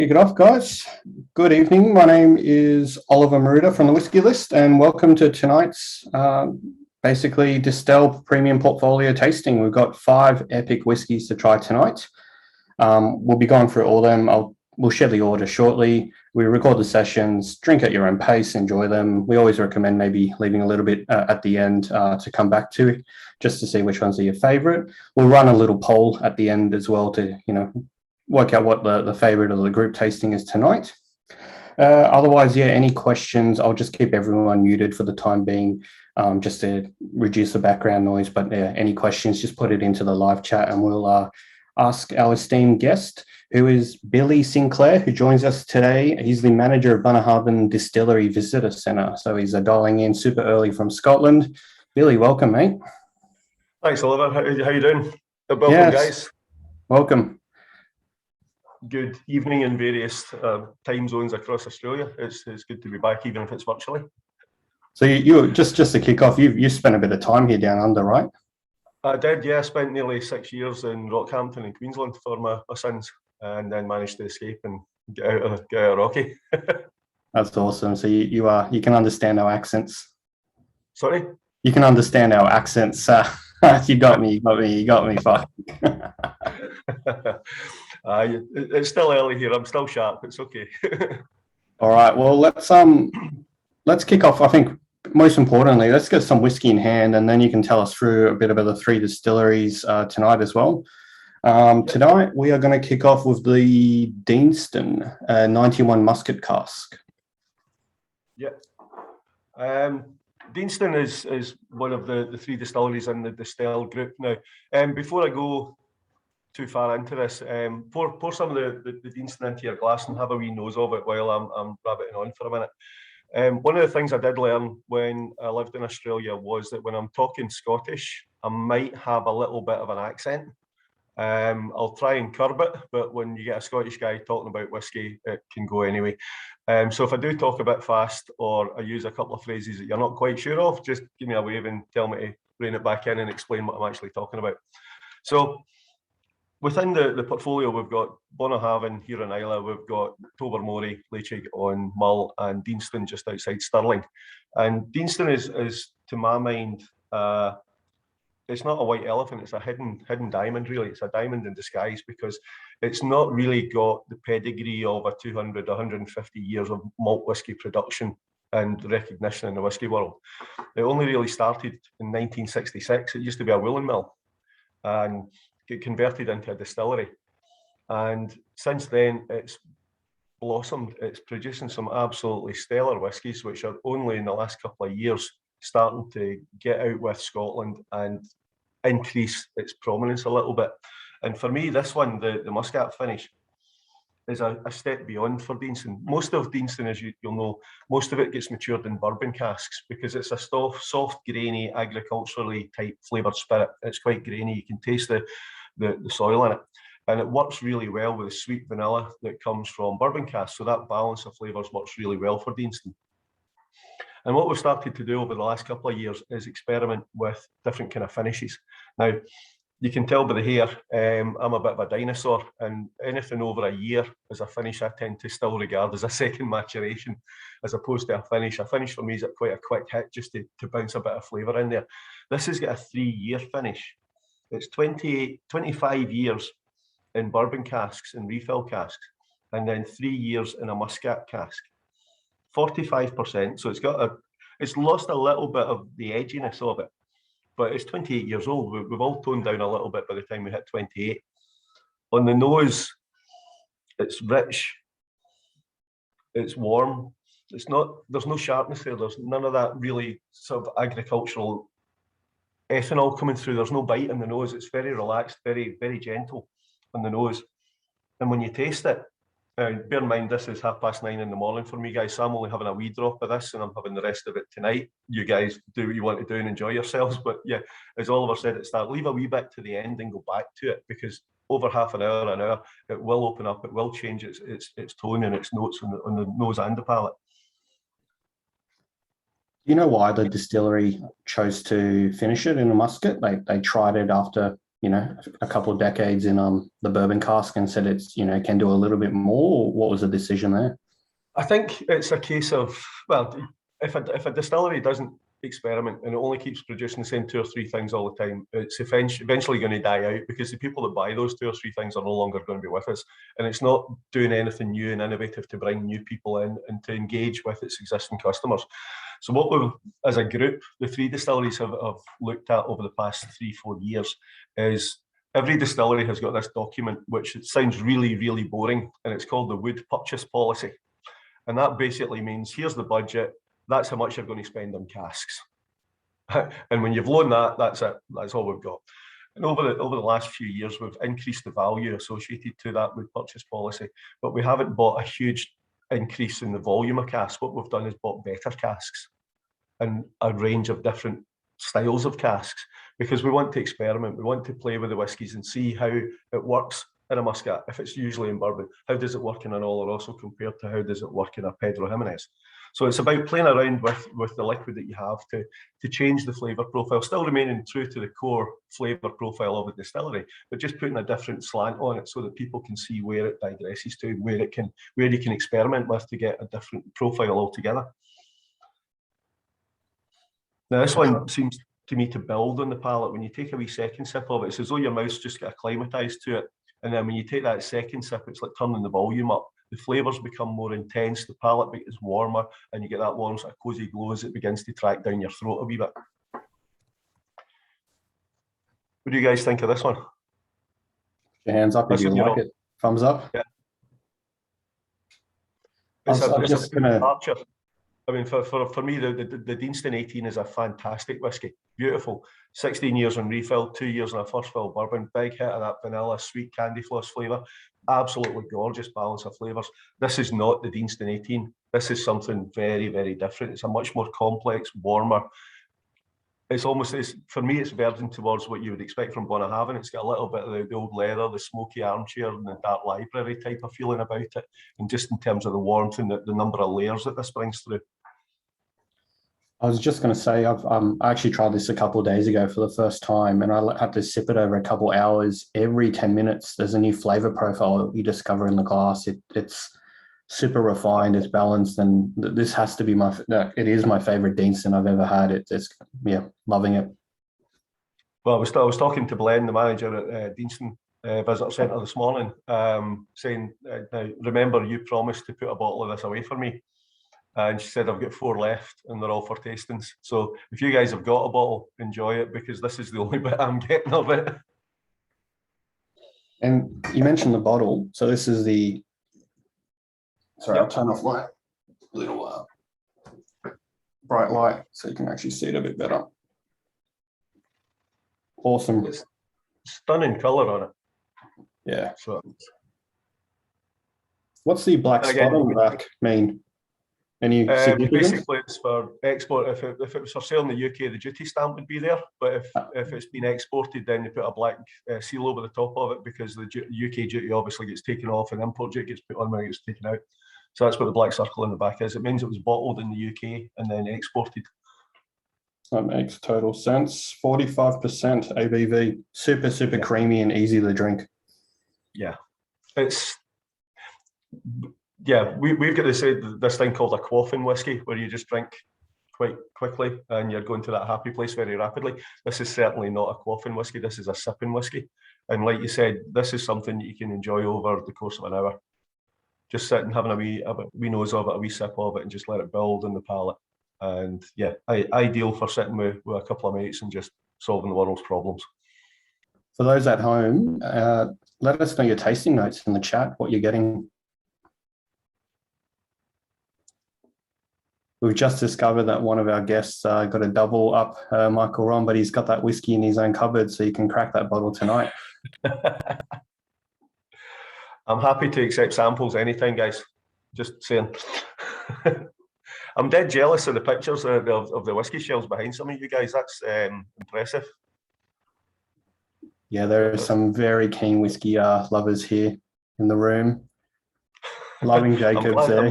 Kick it off, guys. Good evening. My name is Oliver Maruda from the Whiskey List, and welcome to tonight's basically Distell Premium Portfolio tasting. We've got 5 epic whiskies to try tonight. We'll be going through all of them. We'll share the order shortly. We record the sessions, drink at your own pace, enjoy them. We always recommend maybe leaving a little bit at the end to come back to, just to see which ones are your favorite. We'll run a little poll at the end as well to, work out what the favorite of the group tasting is tonight. Otherwise, any questions, I'll just keep everyone muted for the time being, just to reduce the background noise. But any questions, just put it into the live chat and we'll ask our esteemed guest, who is Billy Sinclair, who joins us today. He's the manager of Bunnahabhain Distillery Visitor Centre. So he's dialing in super early from Scotland. Billy, welcome, mate. Thanks, Oliver. How you doing? Welcome, guys. Welcome. Good evening in various time zones across Australia. It's good to be back, even if it's virtually. So you just to kick off, you spent a bit of time here down under, right? I did, yeah. I spent nearly 6 years in Rockhampton in Queensland for my sins, and then managed to escape and get out of Rocky. That's awesome. So you can understand our accents. Sorry? You can understand our accents. You got me. Fuck. It's still early here. I'm still sharp. It's okay. All right. Well, let's kick off. I think most importantly, let's get some whiskey in hand, and then you can tell us through a bit about the 3 distilleries tonight as well. Tonight we are going to kick off with the Daneston 91 Musket cask. Yeah. Daneston is one of the 3 distilleries in the Distell group now. Before I go too far into this, pour some of the Daneston into your glass and have a wee nose of it while I'm rabbiting on for a minute. One of the things I did learn when I lived in Australia was that when I'm talking Scottish, I might have a little bit of an accent. I'll try and curb it, but when you get a Scottish guy talking about whiskey, it can go anyway. So if I do talk a bit fast or I use a couple of phrases that you're not quite sure of, just give me a wave and tell me to rein it back in and explain what I'm actually talking about. So within the portfolio, we've got Bunnahabhain here in Isla, we've got Tobermory, Leitchig on Mull, and Daneston just outside Stirling. And Daneston is to my mind, it's not a white elephant, it's a hidden diamond, really. It's a diamond in disguise because it's not really got the pedigree of a 200, 150 years of malt whisky production and recognition in the whisky world. It only really started in 1966. It used to be a woolen mill and get converted into a distillery, and since then it's blossomed. It's producing some absolutely stellar whiskies, which are only in the last couple of years starting to get out with Scotland and increase its prominence a little bit. And for me, this one, the Muscat finish, is a step beyond for Daneston. Most of Daneston, as you'll know, most of it gets matured in bourbon casks because it's a soft, grainy, agriculturally type flavoured spirit. It's quite grainy. You can taste the soil in it, and it works really well with the sweet vanilla that comes from bourbon casks. So that balance of flavours works really well for Daneston. And what we've started to do over the last couple of years is experiment with different kind of finishes. Now, you can tell by the hair, I'm a bit of a dinosaur, and anything over a year as a finish, I tend to still regard as a second maturation as opposed to a finish. A finish for me is quite a quick hit just to bounce a bit of flavour in there. This has got a 3-year finish. It's 25 years in bourbon casks and refill casks, and then 3 years in a Muscat cask. 45%, so it's lost a little bit of the edginess of it, but it's 28 years old. We've all toned down a little bit by the time we hit 28. On the nose, it's rich, it's warm, there's no sharpness there, there's none of that really sort of agricultural ethanol coming through. There's no bite in the nose. It's very relaxed, very, very gentle on the nose. And when you taste it, bear in mind, this is 9:30 in the morning for me, guys, so I'm only having a wee drop of this and I'm having the rest of it tonight. You guys do what you want to do and enjoy yourselves. But yeah, as Oliver said at the start, leave a wee bit to the end and go back to it, because over half an hour, it will open up, it will change its tone and its notes on the nose and the palate. Do you know why the distillery chose to finish it in a musket? They tried it after a couple of decades in the bourbon cask and said it's, can do a little bit more? Or what was the decision there? I think it's a case of, well, if a distillery doesn't experiment and it only keeps producing the same 2 or 3 things all the time, it's eventually going to die out, because the people that buy those 2 or 3 things are no longer going to be with us, and it's not doing anything new and innovative to bring new people in and to engage with its existing customers. So what we've, as a group, the 3 distilleries have looked at over the past 3-4 years is every distillery has got this document, which it sounds really, really boring, and it's called the Wood Purchase Policy. And that basically means, here's the budget, that's how much you're going to spend on casks. And when you've loaned that, that's it, that's all we've got. And over the last few years, we've increased the value associated to that Wood Purchase Policy, but we haven't bought a huge increase in the volume of casks. What we've done is bought better casks and a range of different styles of casks, because we want to experiment, we want to play with the whiskies and see how it works in a Muscat. If it's usually in bourbon, how does it work in an Oloroso compared to how does it work in a Pedro Jimenez? So it's about playing around with the liquid that you have to change the flavour profile, still remaining true to the core flavour profile of a distillery, but just putting a different slant on it so that people can see where it digresses to, where you can experiment with to get a different profile altogether. Now this one seems to me to build on the palate. When you take a wee second sip of it, it's as though your mouth's just got acclimatised to it. And then when you take that second sip, it's like turning the volume up. The flavours become more intense, the palate gets warmer, and you get that warm sort of cosy glow as it begins to track down your throat a wee bit. What do you guys think of this one? Your hands up if you like it. Thumbs up. Yeah. I'm just going to... I mean, for me, the Daneston 18 is a fantastic whiskey. Beautiful. 16 years on refill, 2 years on a first fill bourbon. Big hit of that vanilla, sweet candy floss flavour. Absolutely gorgeous balance of flavours. This is not the Daneston 18. This is something very, very different. It's a much more complex, warmer. It's almost, for me, it's verging towards what you would expect from Bunnahabhain. It's got a little bit of the old leather, the smoky armchair, and the dark library type of feeling about it. And just in terms of the warmth and the number of layers that this brings through. I was just going to say, I actually tried this a couple of days ago for the first time, and I had to sip it over a couple of hours. Every 10 minutes, there's a new flavour profile that you discover in the glass. It's super refined, it's balanced, and this has to be it is my favourite Daneston I've ever had. It's loving it. Well, I was talking to Glenn, the manager at Daneston Visitor Centre this morning, saying, now, remember, you promised to put a bottle of this away for me. And she said, I've got 4 left and they're all for tastings. So if you guys have got a bottle, enjoy it, because this is the only bit I'm getting of it. And you mentioned the bottle. So this is the, sorry, I'll turn off my little bright light so you can actually see it a bit better. Awesome. It's stunning colour on it. Yeah. So, what's the black spot on the back mean? Any basically, it's for export. If it was for sale in the UK, the duty stamp would be there. But if it's been exported, then you put a black seal over the top of it, because the UK duty obviously gets taken off and import duty gets put on when it gets taken out. So that's what the black circle in the back is. It means it was bottled in the UK and then exported. That makes total sense. 45% ABV. Super creamy and easy to drink. Yeah, we've got this thing called a quaffing whiskey, where you just drink quite quickly and you're going to that happy place very rapidly. This is certainly not a quaffing whiskey. This is a sipping whiskey. And like you said, this is something that you can enjoy over the course of an hour. Just sitting, having a wee nose of it, a wee sip of it, and just let it build in the palate. And yeah, ideal for sitting with a couple of mates and just solving the world's problems. For those at home, let us know your tasting notes in the chat, what you're getting. We've just discovered that one of our guests got a double up Michael Ron, but he's got that whiskey in his own cupboard, so you can crack that bottle tonight. I'm happy to accept samples anytime, guys. Just saying. I'm dead jealous of the pictures of the whiskey shelves behind some of you guys. That's impressive. Yeah, there are some very keen whiskey lovers here in the room. Loving Jacobs there.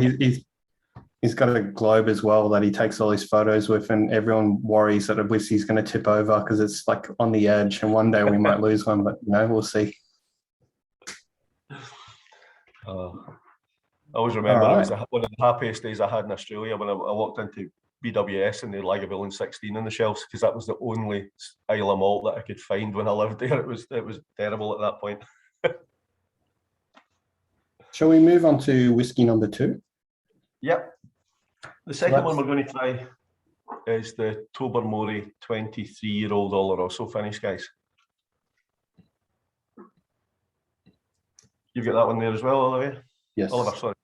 He's got a globe as well that he takes all his photos with, and everyone worries that a whiskey's going to tip over because it's like on the edge, and one day we might lose one, but we'll see. I always remember All it right. was one of the happiest days I had in Australia when I walked into BWS and the Lagavulin 16 on the shelves, because that was the only Isla malt that I could find when I lived there. It was terrible at that point. Shall we move on to whiskey number 2? Yep. The second one we're going to try is the Tobermory 23-year-old Oloroso finish, guys. You've got that one there as well, Oliver? Yes. Oliver, sorry.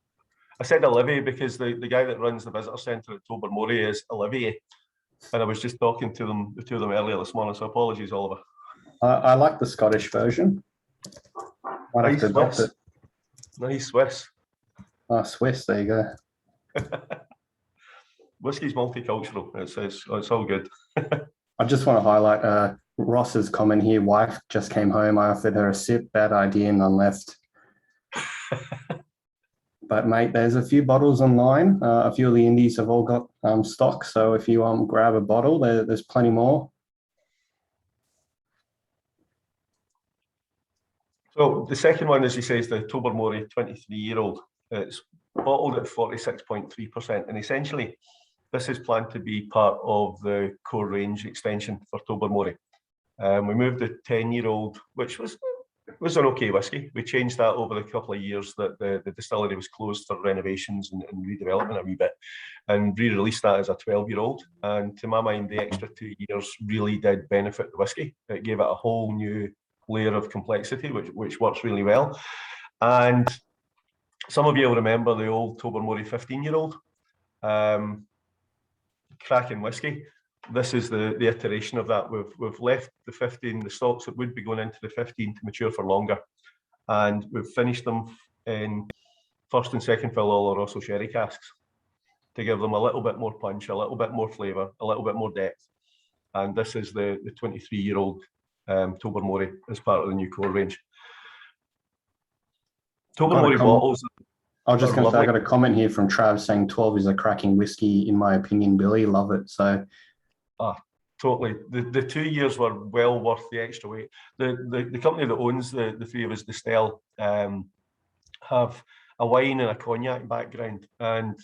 I said Olivier because the guy that runs the visitor centre at Tobermory is Olivier. And I was just talking to the two of them earlier this morning, so apologies, Oliver. I like the Scottish version. Might have to adopt it. Nice Swiss. Swiss, there you go. Whiskey's multicultural. It's all good. I just want to highlight Ross's comment here. Wife just came home. I offered her a sip. Bad idea, none left. But mate, there's a few bottles online. A few of the indies have all got stock. So if you grab a bottle, there's plenty more. So the second one, as you say, is the Tobermory 23-year-old. It's bottled at 46.3%, and essentially this is planned to be part of the core range extension for Tobermory. We moved the 10-year-old, which was an okay whiskey. We changed that over the couple of years that the distillery was closed for renovations and redevelopment a wee bit, and re-released that as a 12-year-old. And to my mind, the extra 2 years really did benefit the whiskey. It gave it a whole new layer of complexity, which works really well. And some of you will remember the old Tobermory 15-year-old. Cracking whiskey. This is the iteration of that. We've left the 15, the stocks that would be going into the 15 to mature for longer, and we've finished them in first and second fill Oloroso sherry casks to give them a little bit more punch, a little bit more flavour, a little bit more depth. And this is the 23-year-old Tobermory as part of the new core range. Tobermory bottles. I was just going to say, I got a comment here from Trav saying 12 is a cracking whiskey, in my opinion, Billy. Love it. So, totally. The 2 years were well worth the extra weight. The company that owns the three of us, Distell, have a wine and a cognac background, and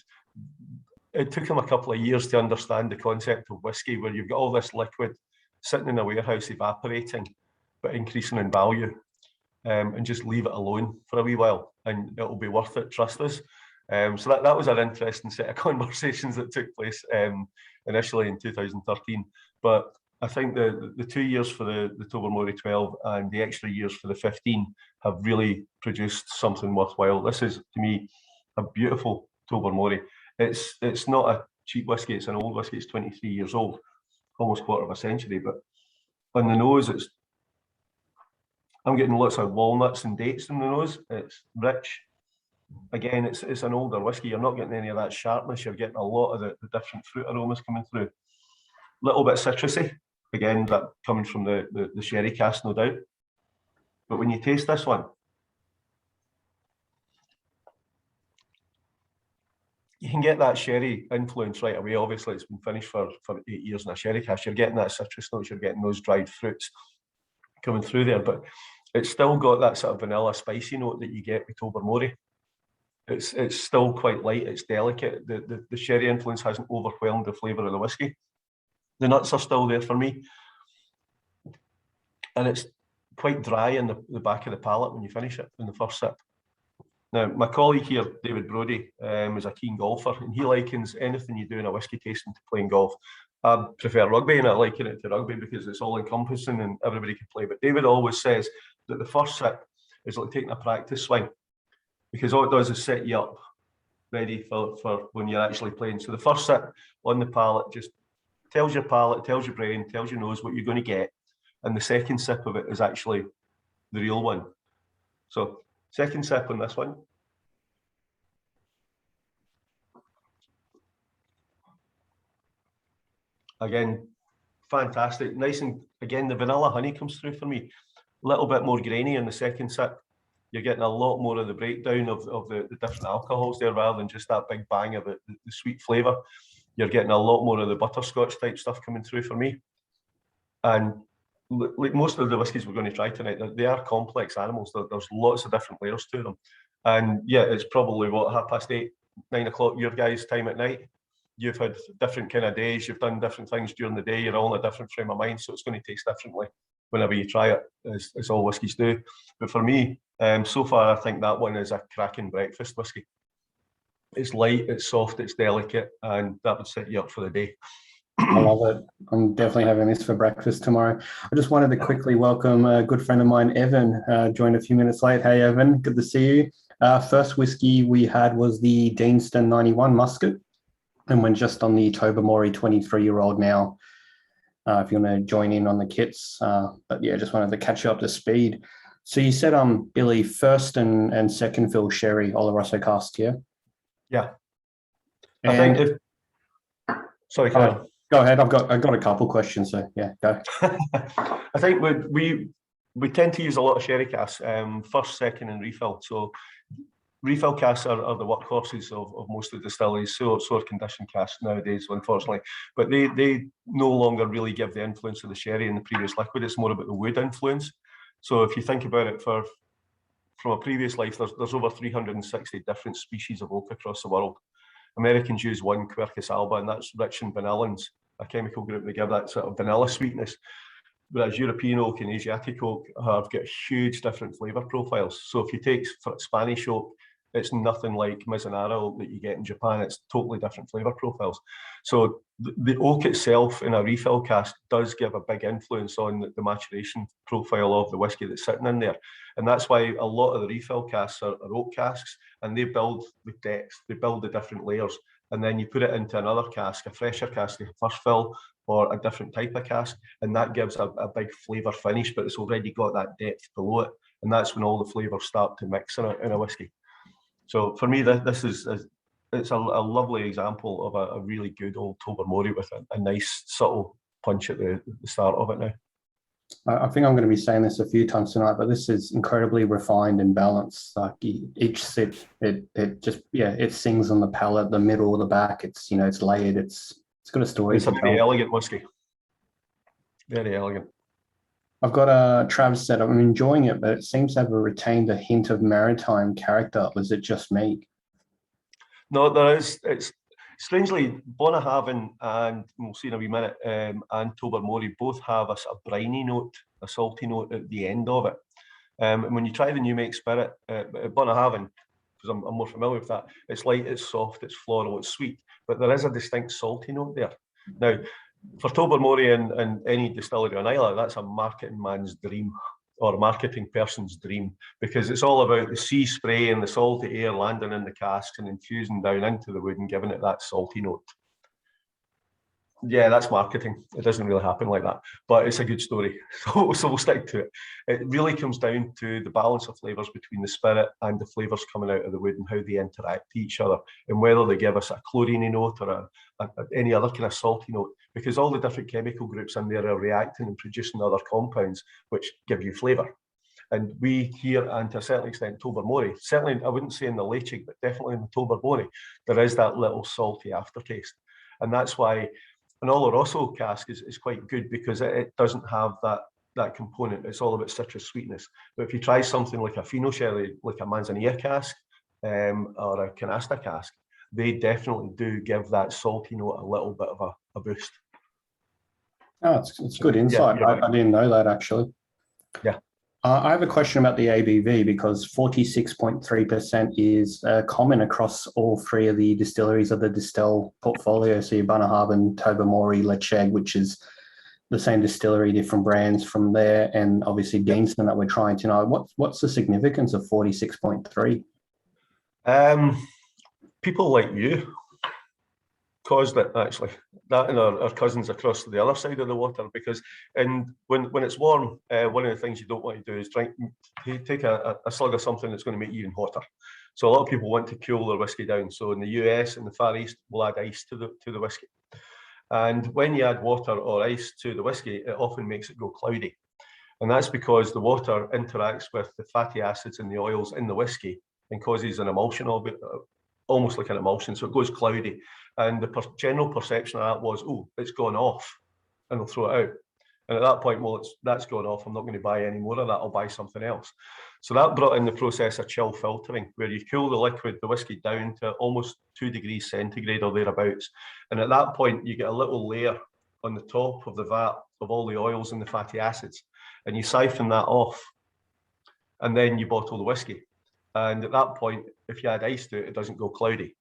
it took them a couple of years to understand the concept of whiskey, where you've got all this liquid sitting in a warehouse evaporating, but increasing in value. And just leave it alone for a wee while, and it'll be worth it. Trust us. So that was an interesting set of conversations that took place initially in 2013. But I think the 2 years for the Tobermory 12 and the extra years for the 15 have really produced something worthwhile. This is, to me, a beautiful Tobermory. It's not a cheap whiskey. It's an old whiskey. It's 23 years old, almost quarter of a century. But on the nose, I'm getting lots of walnuts and dates in the nose. It's rich. Again, it's an older whiskey. You're not getting any of that sharpness. You're getting a lot of the different fruit aromas coming through. Little bit citrusy. Again, that coming from the sherry cask, no doubt. But when you taste this one, you can get that sherry influence right away. Obviously, it's been finished for 8 years in a sherry cask. You're getting that citrus notes. You're getting those dried fruits coming through there, but it's still got that sort of vanilla spicy note that you get with Tobermory. It's still quite light. It's delicate. The sherry influence hasn't overwhelmed the flavour of the whiskey. The nuts are still there for me, and it's quite dry in the back of the palate when you finish it in the first sip. Now, my colleague here, David Brodie, is a keen golfer, and he likens anything you do in a whiskey tasting to playing golf. I prefer rugby, and I liken it to rugby because it's all encompassing and everybody can play. But David always says that the first sip is like taking a practice swing, because all it does is set you up ready for when you're actually playing. So the first sip on the palate just tells your palate, tells your brain, tells your nose what you're going to get. And the second sip of it is actually the real one. So second sip on this one. Again, fantastic. Nice, and again, the vanilla honey comes through for me. A little bit more grainy in the second sip. you're getting a lot more of the breakdown of the different alcohols there, rather than just that big bang of the sweet flavour. You're getting a lot more of the butterscotch type stuff coming through for me. And like most of the whiskies we're going to try tonight, they are complex animals. There's lots of different layers to them. And yeah, it's probably what, 8:30, 9 o'clock your guys' time at night. You've had different kind of days, you've done different things during the day, you're all in a different frame of mind, so it's going to taste differently whenever you try it, as all whiskies do. But for me, so far, I think that one is a cracking breakfast whisky. It's light, it's soft, it's delicate, and that would set you up for the day. I love it. I'm definitely having this for breakfast tomorrow. I just wanted to quickly welcome a good friend of mine, Evan, joined a few minutes late. Hey, Evan, good to see you. First whiskey we had was the Daneston 91 Musket, and we're just on the Tobermory 23-year-old now, if you want to join in on the kits. But yeah, just wanted to catch you up to speed. So you said, Billy, first and second fill sherry Oloroso cask, yeah? Yeah. And, I think if... Sorry, Karen. Go ahead. I've got a couple questions, so yeah, go. I think we tend to use a lot of sherry casks, first, second, and refill. So refill casks are the workhorses of most of the distilleries, so are condition casks nowadays, unfortunately. But they no longer really give the influence of the sherry in the previous liquid. It's more about the wood influence. So if you think about it, from a previous life, there's over 360 different species of oak across the world. Americans use one, Quercus alba, and that's rich in vanillins, a chemical group that give that sort of vanilla sweetness. Whereas European oak and Asiatic oak have got huge different flavour profiles. So if you take Spanish oak, it's nothing like Mizunara oak that you get in Japan. It's totally different flavour profiles. So the oak itself in a refill cask does give a big influence on the maturation profile of the whisky that's sitting in there. And that's why a lot of the refill casks are oak casks, and they build with depth, they build the different layers. And then you put it into another cask, a fresher cask, a first fill, or a different type of cask, and that gives a big flavour finish, but it's already got that depth below it. And that's when all the flavours start to mix in a whisky. So for me, this is it's a lovely example of a really good old Tobermory with a nice subtle punch at the start of it now. I think I'm going to be saying this a few times tonight, but this is incredibly refined and balanced. Like each sip, it just, yeah, it sings on the palate, the middle, the back. It's, you know, it's layered. It's got a story. It's a very elegant whiskey. Very elegant. I've got Travis said, I'm enjoying it, but it seems to have retained a hint of maritime character. Was it just me? No, there is. It's strangely, Bunnahabhain, and we'll see in a wee minute, and Tobermory both have a sort of briny note, a salty note at the end of it. And when you try the new make spirit, Bunnahabhain, because I'm more familiar with that, it's light, it's soft, it's floral, it's sweet, but there is a distinct salty note there. Now, for Tobermory and any distillery on Isla, that's a marketing man's dream, or a marketing person's dream, because it's all about the sea spray and the salty air landing in the casks and infusing down into the wood and giving it that salty note. Yeah, that's marketing. It doesn't really happen like that, but it's a good story. So we'll stick to it. It really comes down to the balance of flavours between the spirit and the flavours coming out of the wood and how they interact to each other, and whether they give us a chlorine note or any other kind of salty note, because all the different chemical groups in there are reacting and producing other compounds which give you flavour. And we here, and to a certain extent, Tobermory, certainly I wouldn't say in the Leitchig, but definitely in the Tobermory, there is that little salty aftertaste. And that's why an Oloroso cask is quite good, because it doesn't have that component. It's all about citrus sweetness. But if you try something like a Fino sherry, like a Manzanilla cask or a Canasta cask, they definitely do give that salty note a little bit of a boost. Oh, it's good insight. Yeah, I didn't know that, actually. Yeah. I have a question about the ABV, because 46.3% is common across all three of the distilleries of the Distell portfolio. So your Bunnahabhain, Tobermory, Leitchig, which is the same distillery, different brands from there, and obviously Daneston that we're trying tonight. What's the significance of 46.3? People like you caused it, actually. That and our cousins across to the other side of the water, because when it's warm, one of the things you don't want to do is take a slug of something that's going to make you even hotter. So a lot of people want to cool their whiskey down. So in the US and the Far East, we'll add ice to the whiskey. And when you add water or ice to the whiskey, it often makes it go cloudy. And that's because the water interacts with the fatty acids and the oils in the whiskey and causes an emulsion of it, almost like an emulsion. So it goes cloudy. And the general perception of that was, oh, it's gone off, and they'll throw it out. And at that point, well, that's gone off. I'm not going to buy any more of that. I'll buy something else. So that brought in the process of chill filtering, where you cool the liquid, the whiskey, down to almost 2 degrees centigrade or thereabouts. And at that point, you get a little layer on the top of the vat of all the oils and the fatty acids. And you siphon that off, and then you bottle the whiskey. And at that point, if you add ice to it, it doesn't go cloudy.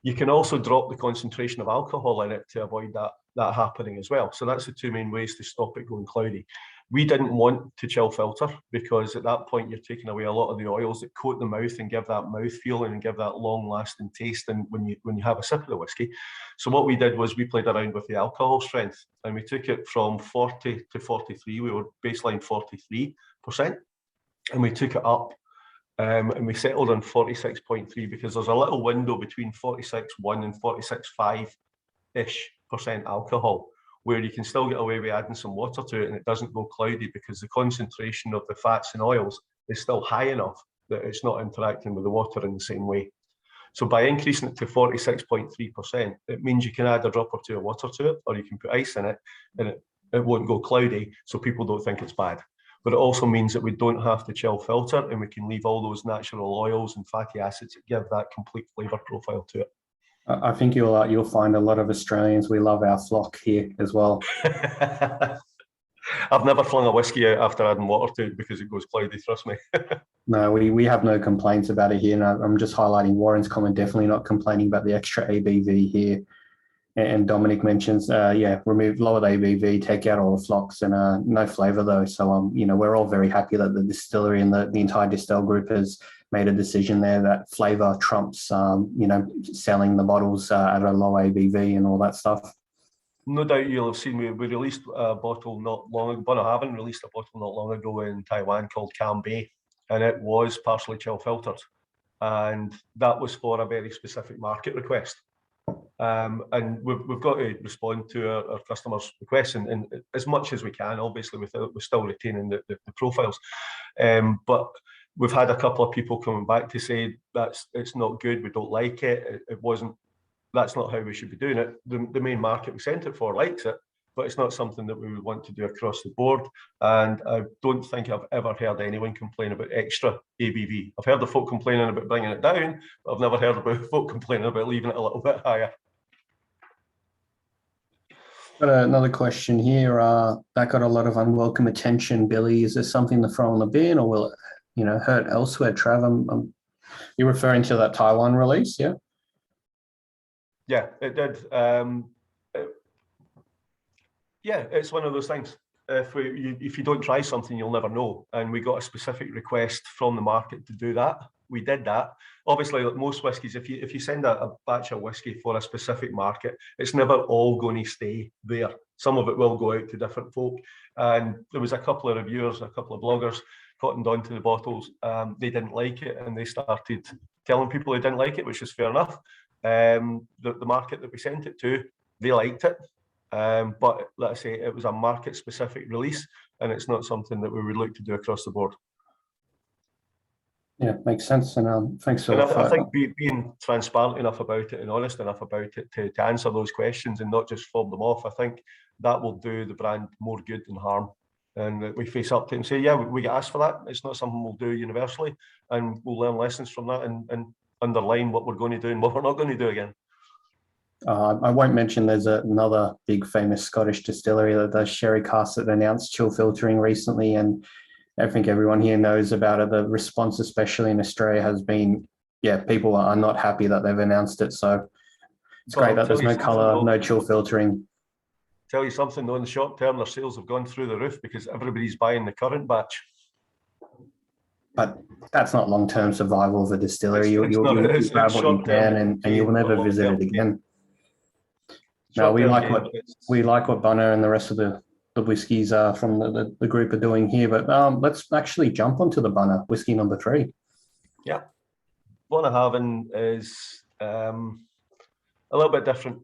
You can also drop the concentration of alcohol in it to avoid that happening as well. So that's the two main ways to stop it going cloudy. We didn't want to chill filter because at that point you're taking away a lot of the oils that coat the mouth and give that mouth feeling and give that long lasting taste and when you have a sip of the whiskey. So what we did was we played around with the alcohol strength and we took it from 40 to 43. We were baseline 43% and we took it up and we settled on 46.3 because there's a little window between 46.1 and 46.5-ish% alcohol, where you can still get away with adding some water to it and it doesn't go cloudy because the concentration of the fats and oils is still high enough that it's not interacting with the water in the same way. So by increasing it to 46.3%, it means you can add a drop or two of water to it, or you can put ice in it and it won't go cloudy so people don't think it's bad. But it also means that we don't have to chill filter and we can leave all those natural oils and fatty acids that give that complete flavour profile to it. I think you'll find a lot of Australians, we love our flock here as well. I've never flung a whiskey out after adding water to it because it goes cloudy, trust me. No, we have no complaints about it here. And I'm just highlighting Warren's comment, definitely not complaining about the extra ABV here. And Dominic mentions, remove, lower the ABV, take out all the flocks and no flavour though. So, we're all very happy that the distillery and the entire Distell group has made a decision there that flavour trumps, selling the bottles at a low ABV and all that stuff. No doubt you'll have seen we released a bottle not long ago. Bunnahabhain released a bottle not long ago in Taiwan called Cambay, and it was partially chill filtered. And that was for a very specific market request. And we've got to respond to our customers' requests and as much as we can, obviously, we're still retaining the profiles. But we've had a couple of people coming back to say it's not good, we don't like it, that's not how we should be doing it. The main market we sent it for likes it, but it's not something that we would want to do across the board. And I don't think I've ever heard anyone complain about extra ABV. I've heard the folk complaining about bringing it down, but I've never heard about folk complaining about leaving it a little bit higher. Got another question here. That got a lot of unwelcome attention. Billy, is this something to throw in the bin, or will it, hurt elsewhere? Trav, you're referring to that Taiwan release, yeah? Yeah, it did. It's one of those things. If you don't try something, you'll never know. And we got a specific request from the market to do that. We did that. Obviously, like most whiskies, if you send a batch of whiskey for a specific market, it's never all going to stay there. Some of it will go out to different folk. And there was a couple of reviewers, a couple of bloggers cottoned onto the bottles. They didn't like it, and they started telling people they didn't like it, which is fair enough. The market that we sent it to, they liked it. But let's say it was a market-specific release, and it's not something that we would look to do across the board. Yeah, makes sense. And thanks for that. I think being transparent enough about it and honest enough about it to answer those questions and not just fob them off, I think that will do the brand more good than harm. And that we face up to it and say, yeah, we get asked for that. It's not something we'll do universally, and we'll learn lessons from that and underline what we're going to do and what we're not going to do again. I won't mention there's another big famous Scottish distillery that does sherry casks that announced chill filtering recently, and I think everyone here knows about it. The response, especially in Australia, has been, people are not happy that they've announced it. So it's great that there's no colour, no chill filtering. Tell you something though, in the short term, their sales have gone through the roof because everybody's buying the current batch. But that's not long-term survival of a distillery. You'll grab what you can and you'll never visit it again. No, we like what Bunna and the rest of the whiskies from the group are doing here. But let's actually jump onto the Bunna whiskey number 3. Yeah, Bunnahabhain is a little bit different.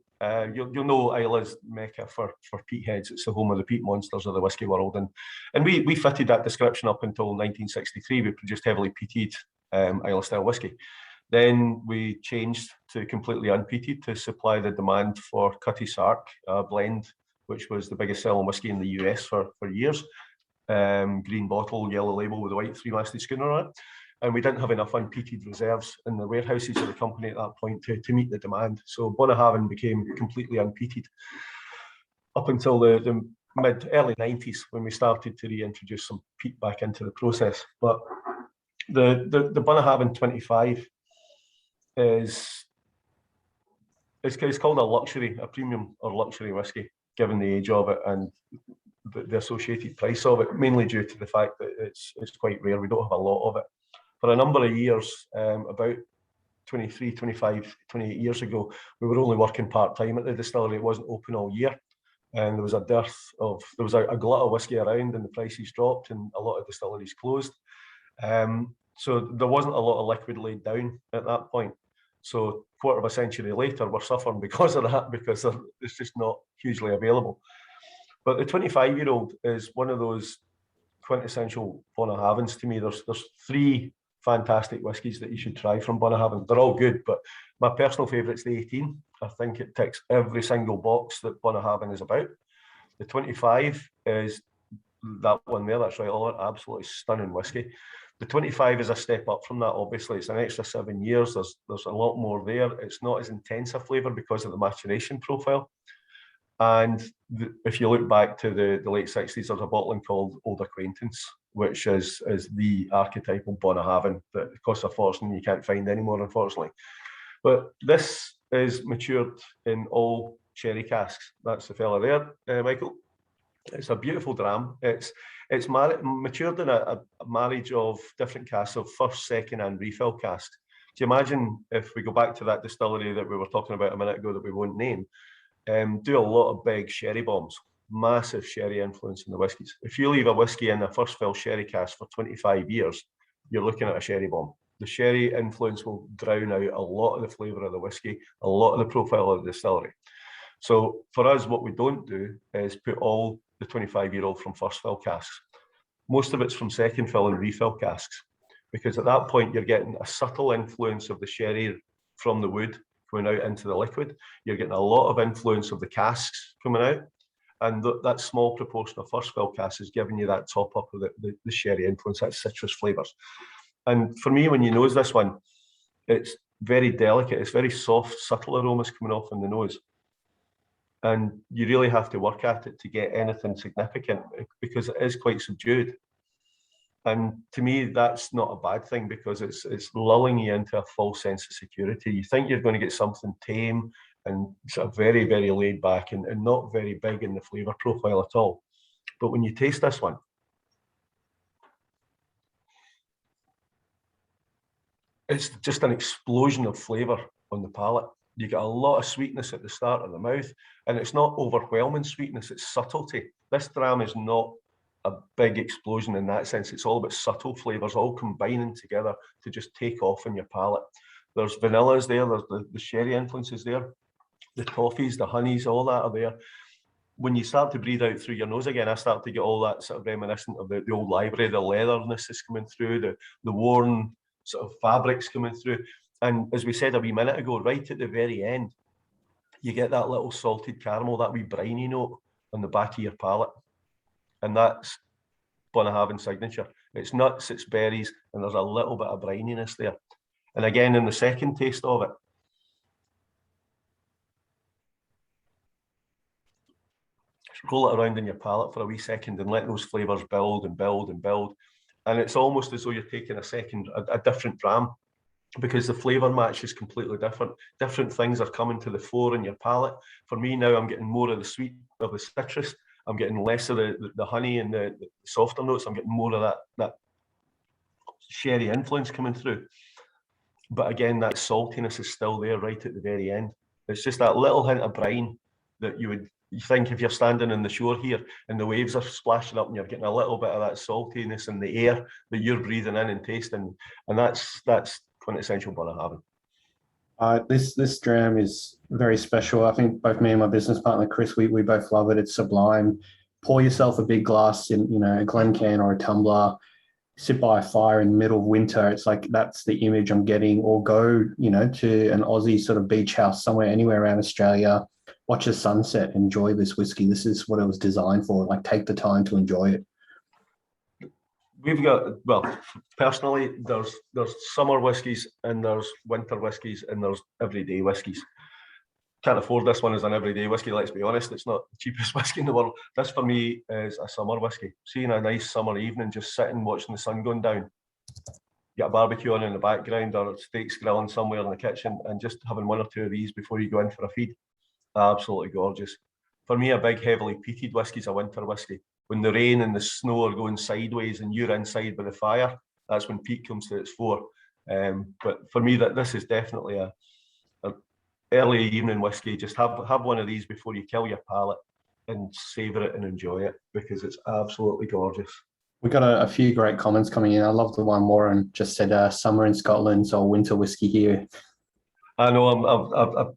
You'll know Isla's mecca for peatheads. It's the home of the peat monsters of the whisky world, and we fitted that description up until 1963. We produced heavily peated Isla style whisky. Then we changed to completely unpeated to supply the demand for Cutty Sark, a blend which was the biggest selling whisky in the US for years. Green bottle, yellow label with a white three-masted schooner on it. And we didn't have enough unpeated reserves in the warehouses of the company at that point to meet the demand. So Bunnahabhain became completely unpeated up until the early 90s when we started to reintroduce some peat back into the process. But the Bunnahabhain 25 is called a premium or luxury whisky, given the age of it and the associated price of it, mainly due to the fact that it's quite rare. We don't have a lot of it. For a number of years, about 23, 25, 28 years ago, we were only working part-time at the distillery. It wasn't open all year. And there was a glut of whisky around and the prices dropped and a lot of distilleries closed. So there wasn't a lot of liquid laid down at that point. So quarter of a century later, we're suffering because of that, because it's just not hugely available. But the 25-year-old is one of those quintessential Bunnahabhains to me. There's three fantastic whiskies that you should try from Bunnahabhain. They're all good, but my personal favourite's the 18. I think it ticks every single box that Bunnahabhain is about. The 25 is that one there, that's right, Oliver, absolutely stunning whiskey. The 25 is a step up from that, obviously. It's an extra 7 years. There's a lot more there. It's not as intense a flavour because of the maturation profile. And if you look back to the late 60s, there's a bottling called Old Acquaintance, which is the archetypal Bunnahabhain that costs a fortune and you can't find anymore, unfortunately. But this is matured in all sherry casks. That's the fella there, Michael. It's a beautiful dram. It's matured in a marriage of different casks, of first, second, and refill casks. Do you imagine if we go back to that distillery that we were talking about a minute ago that we won't name, do a lot of big sherry bombs, massive sherry influence in the whiskies. If you leave a whisky in a first fill sherry cask for 25 years, you're looking at a sherry bomb. The sherry influence will drown out a lot of the flavour of the whisky, a lot of the profile of the distillery. So for us, what we don't do is put all the 25-year-old from first fill casks. Most of it's from second fill and refill casks, because at that point you're getting a subtle influence of the sherry from the wood going out into the liquid. You're getting a lot of influence of the casks coming out, and that small proportion of first fill casks is giving you that top up of the sherry influence, that citrus flavours. And for me, when you nose this one, it's very delicate. It's very soft, subtle aromas coming off in the nose. And you really have to work at it to get anything significant because it is quite subdued. And to me, that's not a bad thing because it's lulling you into a false sense of security. You think you're going to get something tame and sort of very, very laid back and not very big in the flavour profile at all. But when you taste this one, it's just an explosion of flavour on the palate. You get a lot of sweetness at the start of the mouth, and it's not overwhelming sweetness, it's subtlety. This dram is not a big explosion in that sense. It's all about subtle flavours, all combining together to just take off in your palate. There's vanillas there, there's the sherry influences there, the toffees, the honeys, all that are there. When you start to breathe out through your nose again, I start to get all that sort of reminiscent of the old library, the leatherness is coming through, the worn sort of fabrics coming through. And as we said a wee minute ago, right at the very end, you get that little salted caramel, that wee briny note on the back of your palate. And that's Bunnahabhain's signature. It's nuts, it's berries, and there's a little bit of brininess there. And again, in the second taste of it, just roll it around in your palate for a wee second and let those flavours build and build and build. And it's almost as though you're taking a different dram, because the flavour match is completely different. Different things are coming to the fore in your palate. For me now, I'm getting more of the sweet, of the citrus. I'm getting less of the honey and the softer notes. I'm getting more of that sherry influence coming through. But again, that saltiness is still there right at the very end. It's just that little hint of brine that you think if you're standing on the shore here and the waves are splashing up and you're getting a little bit of that saltiness in the air that you're breathing in and tasting. And that's quintessential Bunnahabhain. This dram is very special. I think both me and my business partner Chris, we both love it. It's sublime. Pour yourself a big glass in, a Glencairn or a tumbler. Sit by a fire in the middle of winter. It's like that's the image I'm getting. Or go, to an Aussie sort of beach house somewhere, anywhere around Australia. Watch a sunset. Enjoy this whiskey. This is what it was designed for. Like, take the time to enjoy it. We've got, well, personally, there's summer whiskies and there's winter whiskies and there's everyday whiskies. Can't afford this one as an everyday whiskey, let's be honest. It's not the cheapest whiskey in the world. This for me is a summer whiskey. Seeing a nice summer evening, just sitting watching the sun going down, get a barbecue on in the background or steaks grilling somewhere in the kitchen, and just having one or two of these before you go in for a feed. Absolutely gorgeous. For me, a big heavily peated whiskey is a winter whiskey. When the rain and the snow are going sideways and you're inside by the fire, that's when peat comes to its fore. But for me, this is definitely a early evening whiskey. Just have one of these before you kill your palate and savour it and enjoy it, because it's absolutely gorgeous. We got a few great comments coming in. I love the one Warren just said, summer in Scotland, so winter whiskey here. I know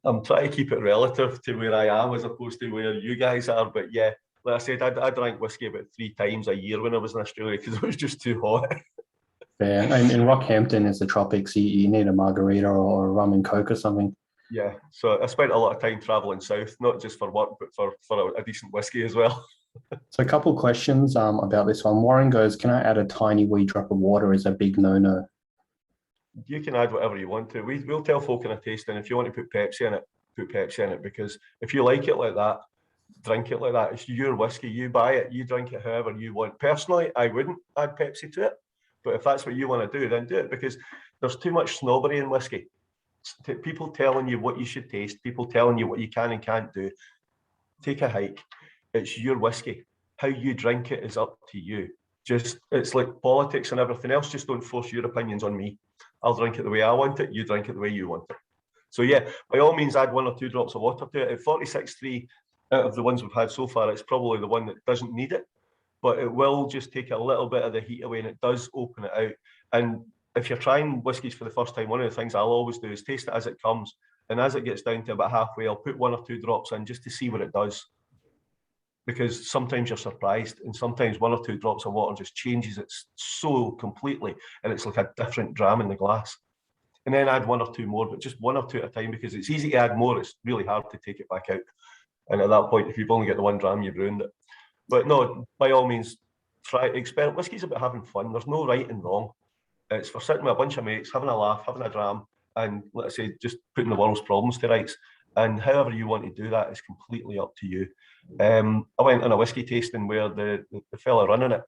I'm trying to keep it relative to where I am as opposed to where you guys are, but yeah, like I said, I drank whiskey about 3 times a year when I was in Australia because it was just too hot. Yeah, and in Rockhampton is the tropics. You need a margarita or a rum and coke or something. Yeah, so I spent a lot of time travelling south, not just for work, but for a decent whiskey as well. So a couple of questions about this one. Warren goes, can I add a tiny wee drop of water as a big no-no? You can add whatever you want to. We'll tell folk in a tasting, if you want to put Pepsi in it, put Pepsi in it, because if you like it like that, drink it like that. It's your whiskey. You buy it, you drink it however you want. Personally, I wouldn't add Pepsi to it, but if that's what you want to do, then do it, because there's too much snobbery in whiskey. People telling you what you should taste, people telling you what you can and can't do. Take a hike. It's your whiskey. How you drink it is up to you. It's like politics and everything else. Just don't force your opinions on me. I'll drink it the way I want it. You drink it the way you want it. So yeah, by all means, add 1 or 2 drops of water to it. At 46.3, out of the ones we've had so far, it's probably the one that doesn't need it, but it will just take a little bit of the heat away, and it does open it out. And if you're trying whiskies for the first time, one of the things I'll always do is taste it as it comes, and as it gets down to about halfway, I'll put 1 or 2 drops in just to see what it does, because sometimes you're surprised, and sometimes 1 or 2 drops of water just changes it so completely, and it's like a different dram in the glass. And then add 1 or 2 more, but just 1 or 2 at a time, because it's easy to add more. It's really hard to take it back out. And at that point, if you've only got the 1 dram, you've ruined it. But no, by all means, try experiment. Whiskey's about having fun. There's no right and wrong. It's for sitting with a bunch of mates, having a laugh, having a dram, and let's say just putting the world's problems to rights. And however you want to do that is completely up to you. I went on a whiskey tasting where the fella running it,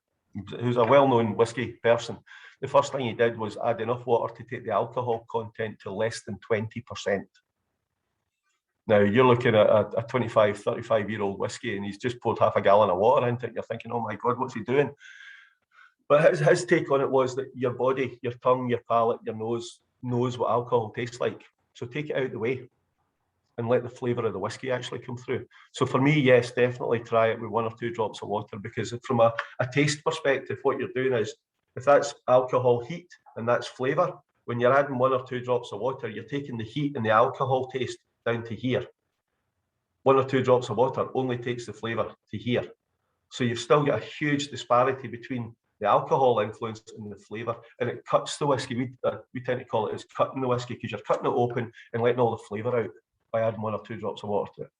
who's a well-known whiskey person, the first thing he did was add enough water to take the alcohol content to less than 20%. Now, you're looking at a 25, 35-year-old whiskey, and he's just poured half a gallon of water into it. You're thinking, oh my God, what's he doing? But his take on it was that your body, your tongue, your palate, your nose knows what alcohol tastes like. So take it out of the way and let the flavour of the whiskey actually come through. So for me, yes, definitely try it with 1 or 2 drops of water, because from a taste perspective, what you're doing is, if that's alcohol heat and that's flavour, when you're adding 1 or 2 drops of water, you're taking the heat and the alcohol taste down to here. 1 or 2 drops of water only takes the flavour to here. So you've still got a huge disparity between the alcohol influence and the flavour, and it cuts the whiskey. We tend to call it as cutting the whiskey, because you're cutting it open and letting all the flavour out by adding 1 or 2 drops of water to it.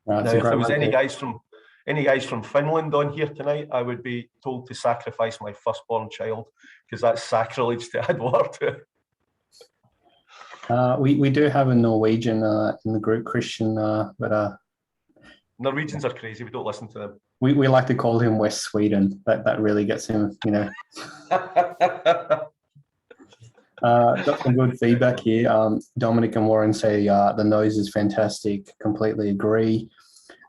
Now, if there was any guys from Finland on here tonight, I would be told to sacrifice my firstborn child, because that's sacrilege to add water to it. We do have a Norwegian in the group, Christian, but Norwegians are crazy. We don't listen to them. We like to call him West Sweden. That really gets him, Got some good feedback here. Dominic and Warren say the nose is fantastic. Completely agree.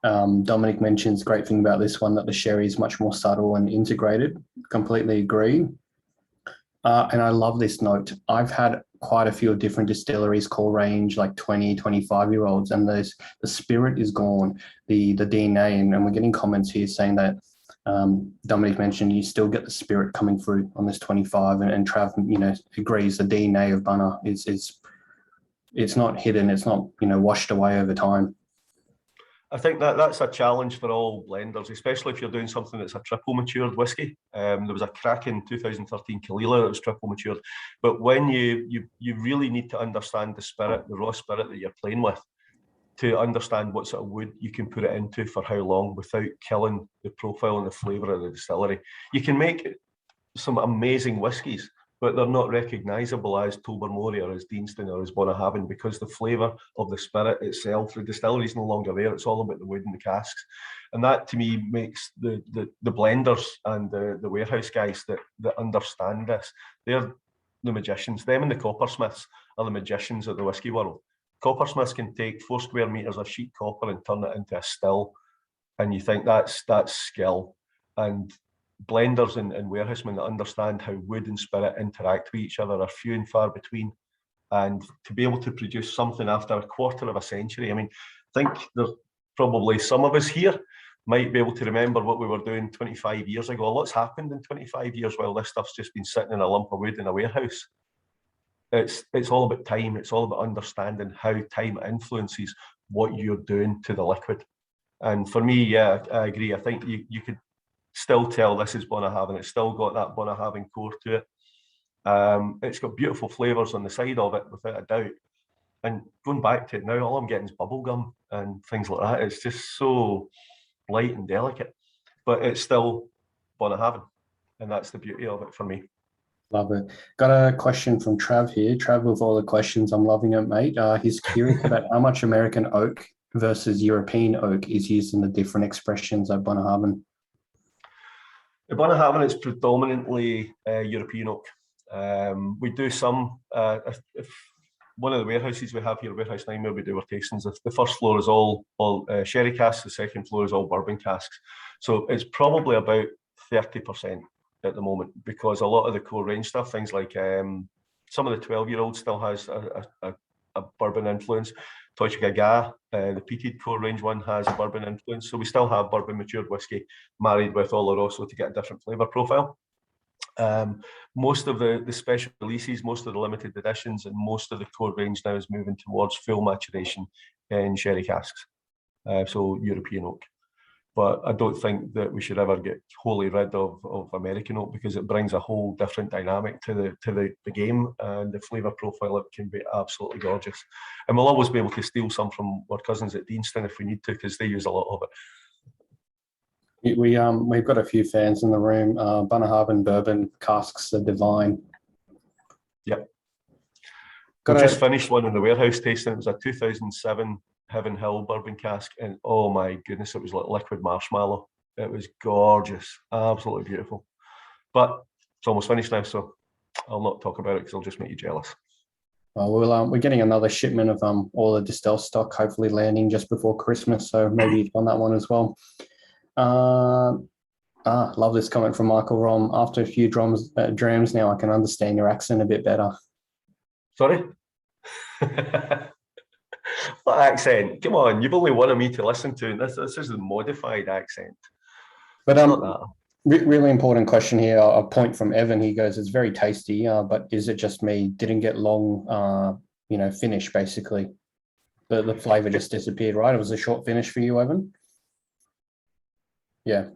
Dominic mentions great thing about this one, that the sherry is much more subtle and integrated. Completely agree. And I love this note. I've had quite a few different distilleries call range, like 20, 25-year-olds, and the spirit is gone, the DNA, and we're getting comments here saying that Dominic mentioned you still get the spirit coming through on this 25, and Trav, agrees the DNA of Bunna is it's not hidden, it's not, you know, washed away over time. I think that's a challenge for all blenders, especially if you're doing something that's a triple matured whiskey. There was a cracking 2013 Kalila that was triple matured, but when you really need to understand the spirit, the raw spirit that you're playing with, to understand what sort of wood you can put it into for how long without killing the profile and the flavour of the distillery. You can make some amazing whiskies, but they're not recognisable as Tobermory or as Daneston or as Bunnahabhain, because the flavour of the spirit itself, the distillery is no longer there. It's all about the wood and the casks. And that to me makes the blenders and the warehouse guys that understand this, they're the magicians. Them and the coppersmiths are the magicians of the whiskey world. Coppersmiths can take 4 square metres of sheet copper and turn it into a still, and you think that's skill. And blenders and warehousemen that understand how wood and spirit interact with each other are few and far between. And to be able to produce something after a quarter of a century, I mean, I think there's probably some of us here might be able to remember what we were doing 25 years ago. A lot's happened in 25 years while this stuff's just been sitting in a lump of wood in a warehouse. It's all about time. It's all about understanding how time influences what you're doing to the liquid. And for me, yeah, I agree. I think you could still tell this is Bunnahabhain. It's still got that Bunnahabhain core to it. It's got beautiful flavours on the side of it, without a doubt. And going back to it now, all I'm getting is bubblegum and things like that. It's just so light and delicate, but it's still Bunnahabhain, and that's the beauty of it for me. Love it. Got a question from Trav here. Trav, with all the questions, I'm loving it, mate. He's curious about how much American oak versus European oak is used in the different expressions at Bunnahabhain. The Bunnahabhain is predominantly European oak. We do some, if one of the warehouses we have here, Warehouse 9, where we do our tastings, the first floor is all sherry casks, the second floor is all bourbon casks. So it's probably about 30% at the moment, because a lot of the core range stuff, things like some of the 12-year-old still has a bourbon influence. Toicha Gaga, the peated core range one, has a bourbon influence. So we still have bourbon matured whiskey married with Oloroso to get a different flavour profile. Most of the special releases, most of the limited editions, and most of the core range now is moving towards full maturation in sherry casks, so European oak. But I don't think that we should ever get wholly rid of American oak, because it brings a whole different dynamic to the game, and the flavour profile it can be absolutely gorgeous. And we'll always be able to steal some from our cousins at Daneston if we need to, because they use a lot of it. We've got a few fans in the room. Bunnahabhain bourbon casks are divine. Yep. We just finished one in the warehouse tasting. It was a 2007 Heaven Hill bourbon cask, and oh my goodness, it was like liquid marshmallow. It was gorgeous, absolutely beautiful. But it's almost finished now, so I'll not talk about it because I'll just make you jealous. Well, we're getting another shipment of all the Distell stock, hopefully landing just before Christmas, so maybe on that one as well. Love this comment from Michael Rom. After a few drams now, I can understand your accent a bit better. Sorry? What accent? Come on, you've only one of me to listen to, and this is a modified accent. But really important question here. A point from Evan. He goes, "It's very tasty, but is it just me? Didn't get long, finish basically. The flavour just disappeared, right? It was a short finish for you, Evan." Yeah.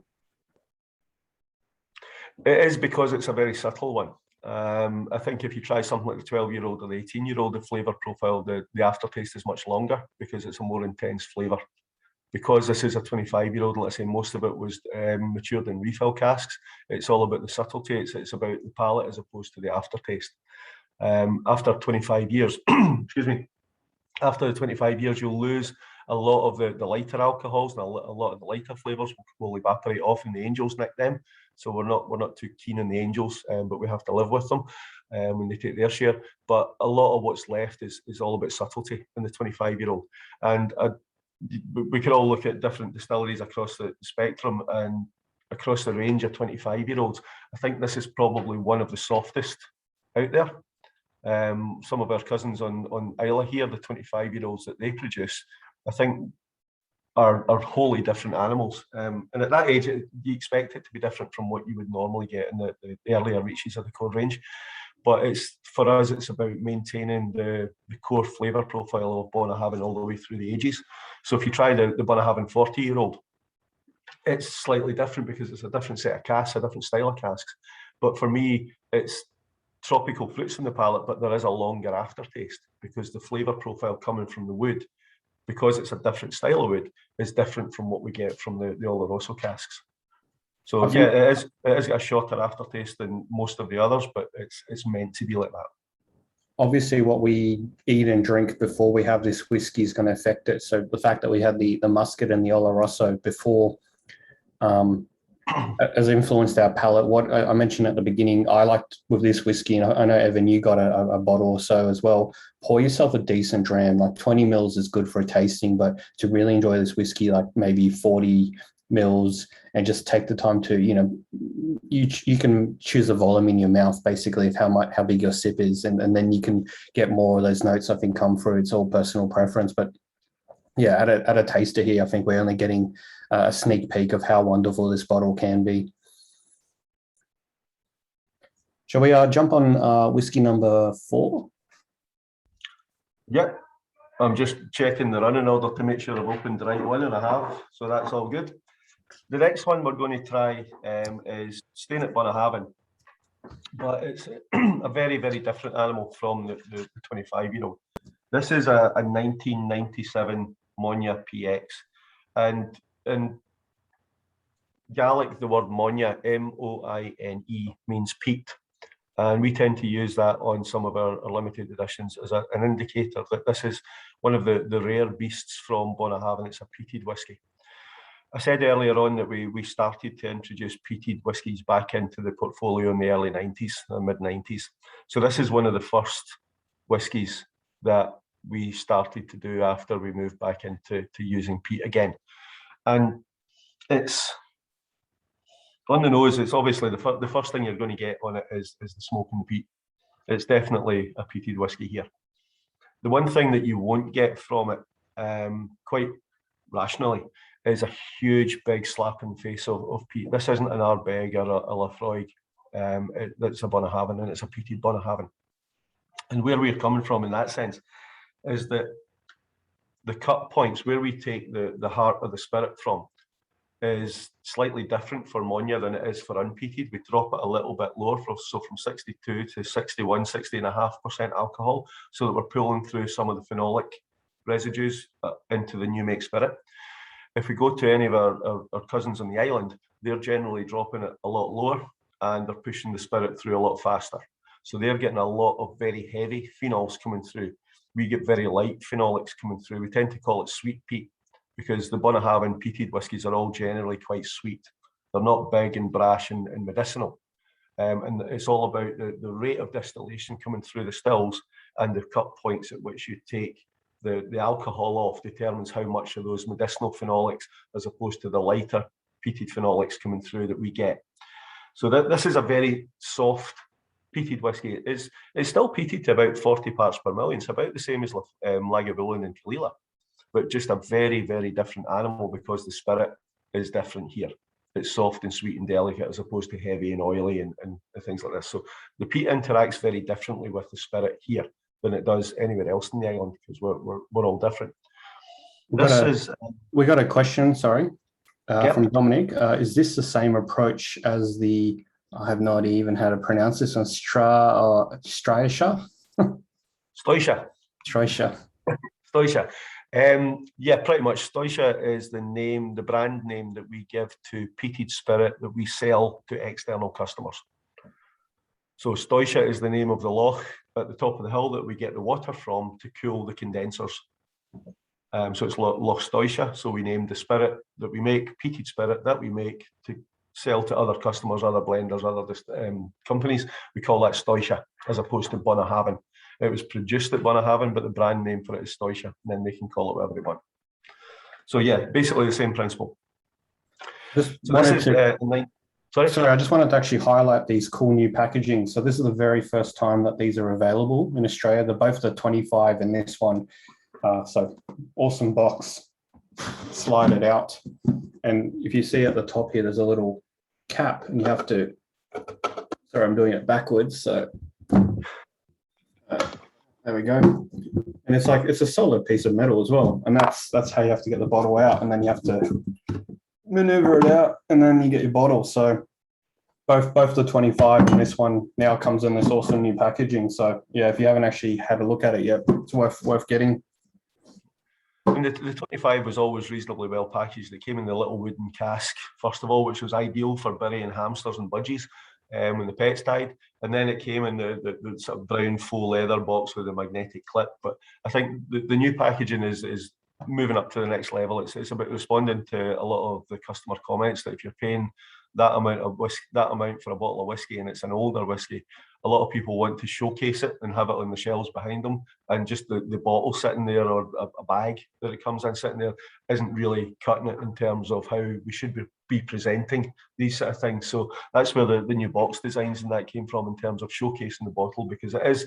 It is, because it's a very subtle one. I think if you try something like the 12-year-old or the 18-year-old, the flavour profile, the aftertaste is much longer, because it's a more intense flavour. Because this is a 25-year-old, let's say most of it was matured in refill casks, it's all about the subtlety, it's about the palate as opposed to the aftertaste. After 25 years, excuse me, after the 25 years, you'll lose a lot of the lighter alcohols, and a lot of the lighter flavours will evaporate off, and the Angels nick them. So we're not too keen on the Angels, but we have to live with them when they take their share. But a lot of what's left is all about subtlety in the 25-year-old. And we could all look at different distilleries across the spectrum and across the range of 25-year-olds. I think this is probably one of the softest out there. Some of our cousins on Isla here, the 25-year-olds that they produce, I think are wholly different animals. And at that age, you expect it to be different from what you would normally get in the earlier reaches of the core range. but for us, it's about maintaining the core flavour profile of Bunnahabhain all the way through the ages. So if you try the Bunnahabhain 40-year-old, it's slightly different because it's a different set of casks, a different style of casks. But for me, it's tropical fruits in the palate, but there is a longer aftertaste because the flavour profile coming from the wood, because it's a different style of wood, is different from what we get from the Oloroso casks. So yeah, it is a shorter aftertaste than most of the others, but it's meant to be like that. Obviously, what we eat and drink before we have this whiskey is going to affect it. So the fact that we had the Musket and the Oloroso before has influenced our palate. What I mentioned at the beginning, I liked with this whiskey, and I know, Evan, you got a bottle or so as well. Pour yourself a decent dram. Like 20 mils is good for a tasting, but to really enjoy this whiskey, like maybe 40 mils, and just take the time to, you can choose a volume in your mouth basically of how big your sip is, and then you can get more of those notes, I think, come through. It's all personal preference, but yeah, at a taster here, I think we're only getting a sneak peek of how wonderful this bottle can be. Shall we jump on whiskey number 4? Yep, I'm just checking the running order to make sure I've opened the right one, and I have, so that's all good. The next one we're going to try is staying at Bunnahabhain, but it's a very, very different animal from the 25-year-old. This is a 1997 Monya PX, and in Gaelic, the word Monya, M-O-I-N-E, means peat. And we tend to use that on some of our limited editions as an indicator that this is one of the rare beasts from Bunnahabhain. It's a peated whisky. I said earlier on that we started to introduce peated whiskies back into the portfolio in the early 90s, mid-90s. So this is one of the first whiskies that we started to do after we moved back into using peat again. And it's on the nose, it's obviously the first thing you're going to get on it is the smoking peat. It's definitely a peated whiskey here. The one thing that you won't get from it, quite rationally, is a huge big slap in the face of peat. This isn't an Ardbeg or a Lafroig. It's a Bunnahabhain, and it's a peated Bunnahabhain. And where we're coming from in that sense is that the cut points, where we take the heart of the spirit from, is slightly different for Monya than it is for unpeated. We drop it a little bit lower, so from 62 to 61, 60.5% alcohol, so that we're pulling through some of the phenolic residues into the new make spirit. If we go to any of our cousins on the island, they're generally dropping it a lot lower, and they're pushing the spirit through a lot faster. So they're getting a lot of very heavy phenols coming through. We get very light phenolics coming through. We tend to call it sweet peat, because the Bunnahabhain peated whiskies are all generally quite sweet. They're not big and brash and medicinal. And it's all about the rate of distillation coming through the stills, and the cut points at which you take the alcohol off determines how much of those medicinal phenolics, as opposed to the lighter peated phenolics coming through that we get. So this is a very soft peated whiskey. It's still peated to about 40 parts per million. It's about the same as Lagavulin and Kalila, but just a very, very different animal because the spirit is different here. It's soft and sweet and delicate as opposed to heavy and oily and things like this. So the peat interacts very differently with the spirit here than it does anywhere else in the island, because we're all different. We got a question, sorry, from Dominic. Is this the same approach as the, I have no idea even how to pronounce this one, Stoisha? Stoisha. Yeah, pretty much. Stoisha is the brand name that we give to peated spirit that we sell to external customers. So Stoisha is the name of the loch at the top of the hill that we get the water from to cool the condensers. So it's Loch Stoisha. So we named the spirit that we make, peated spirit that we make to sell to other customers, other blenders, other companies. We call that Stoisha as opposed to Bunnahabhain. It was produced at Bunnahabhain, but the brand name for it is Stoisha, and then they can call it whatever they want. So yeah, basically the same principle. Sorry, I just wanted to actually highlight these cool new packaging. So this is the very first time that these are available in Australia. They're both the 25 and this one. So awesome box. Slide it out. And if you see at the top here, there's a little cap, and you have to, sorry, I'm doing it backwards. So There we go. And it's like, it's a solid piece of metal as well. And that's how you have to get the bottle out, and then you have to maneuver it out, and then you get your bottle. So both the 25 and this one now comes in this awesome new packaging. So yeah, if you haven't actually had a look at it yet, it's worth getting. And the 25 was always reasonably well packaged. It came in the little wooden cask, first of all, which was ideal for burying hamsters and budgies when the pets died. And then it came in the sort of brown faux leather box with a magnetic clip. But I think the new packaging is moving up to the next level. It's about responding to a lot of the customer comments that if you're paying that amount for a bottle of whiskey and it's an older whiskey, a lot of people want to showcase it and have it on the shelves behind them, and just the bottle sitting there or a bag that it comes in sitting there isn't really cutting it in terms of how we should be presenting these sort of things. So that's where the new box designs and that came from in terms of showcasing the bottle, because it is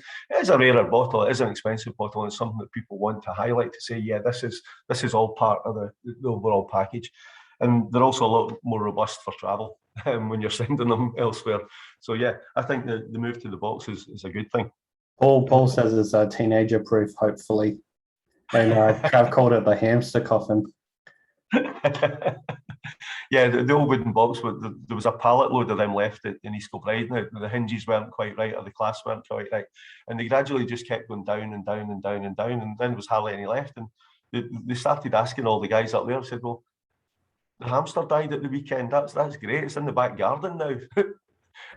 a rarer bottle, it is an expensive bottle, and it's something that people want to highlight to say, yeah, this is all part of the overall package. And they're also a lot more robust for travel when you're sending them elsewhere. So yeah, I think the move to the box is a good thing. Paul says it's a teenager proof, hopefully. And Trav called it the hamster coffin. Yeah, the old wooden box, there was a pallet load of them left in East Kilbride. Now, the hinges weren't quite right, or the clasps weren't quite right. And they gradually just kept going down and down and down and down, and then there was hardly any left. And they started asking all the guys up there, said, well, the hamster died at the weekend. That's great. It's in the back garden now.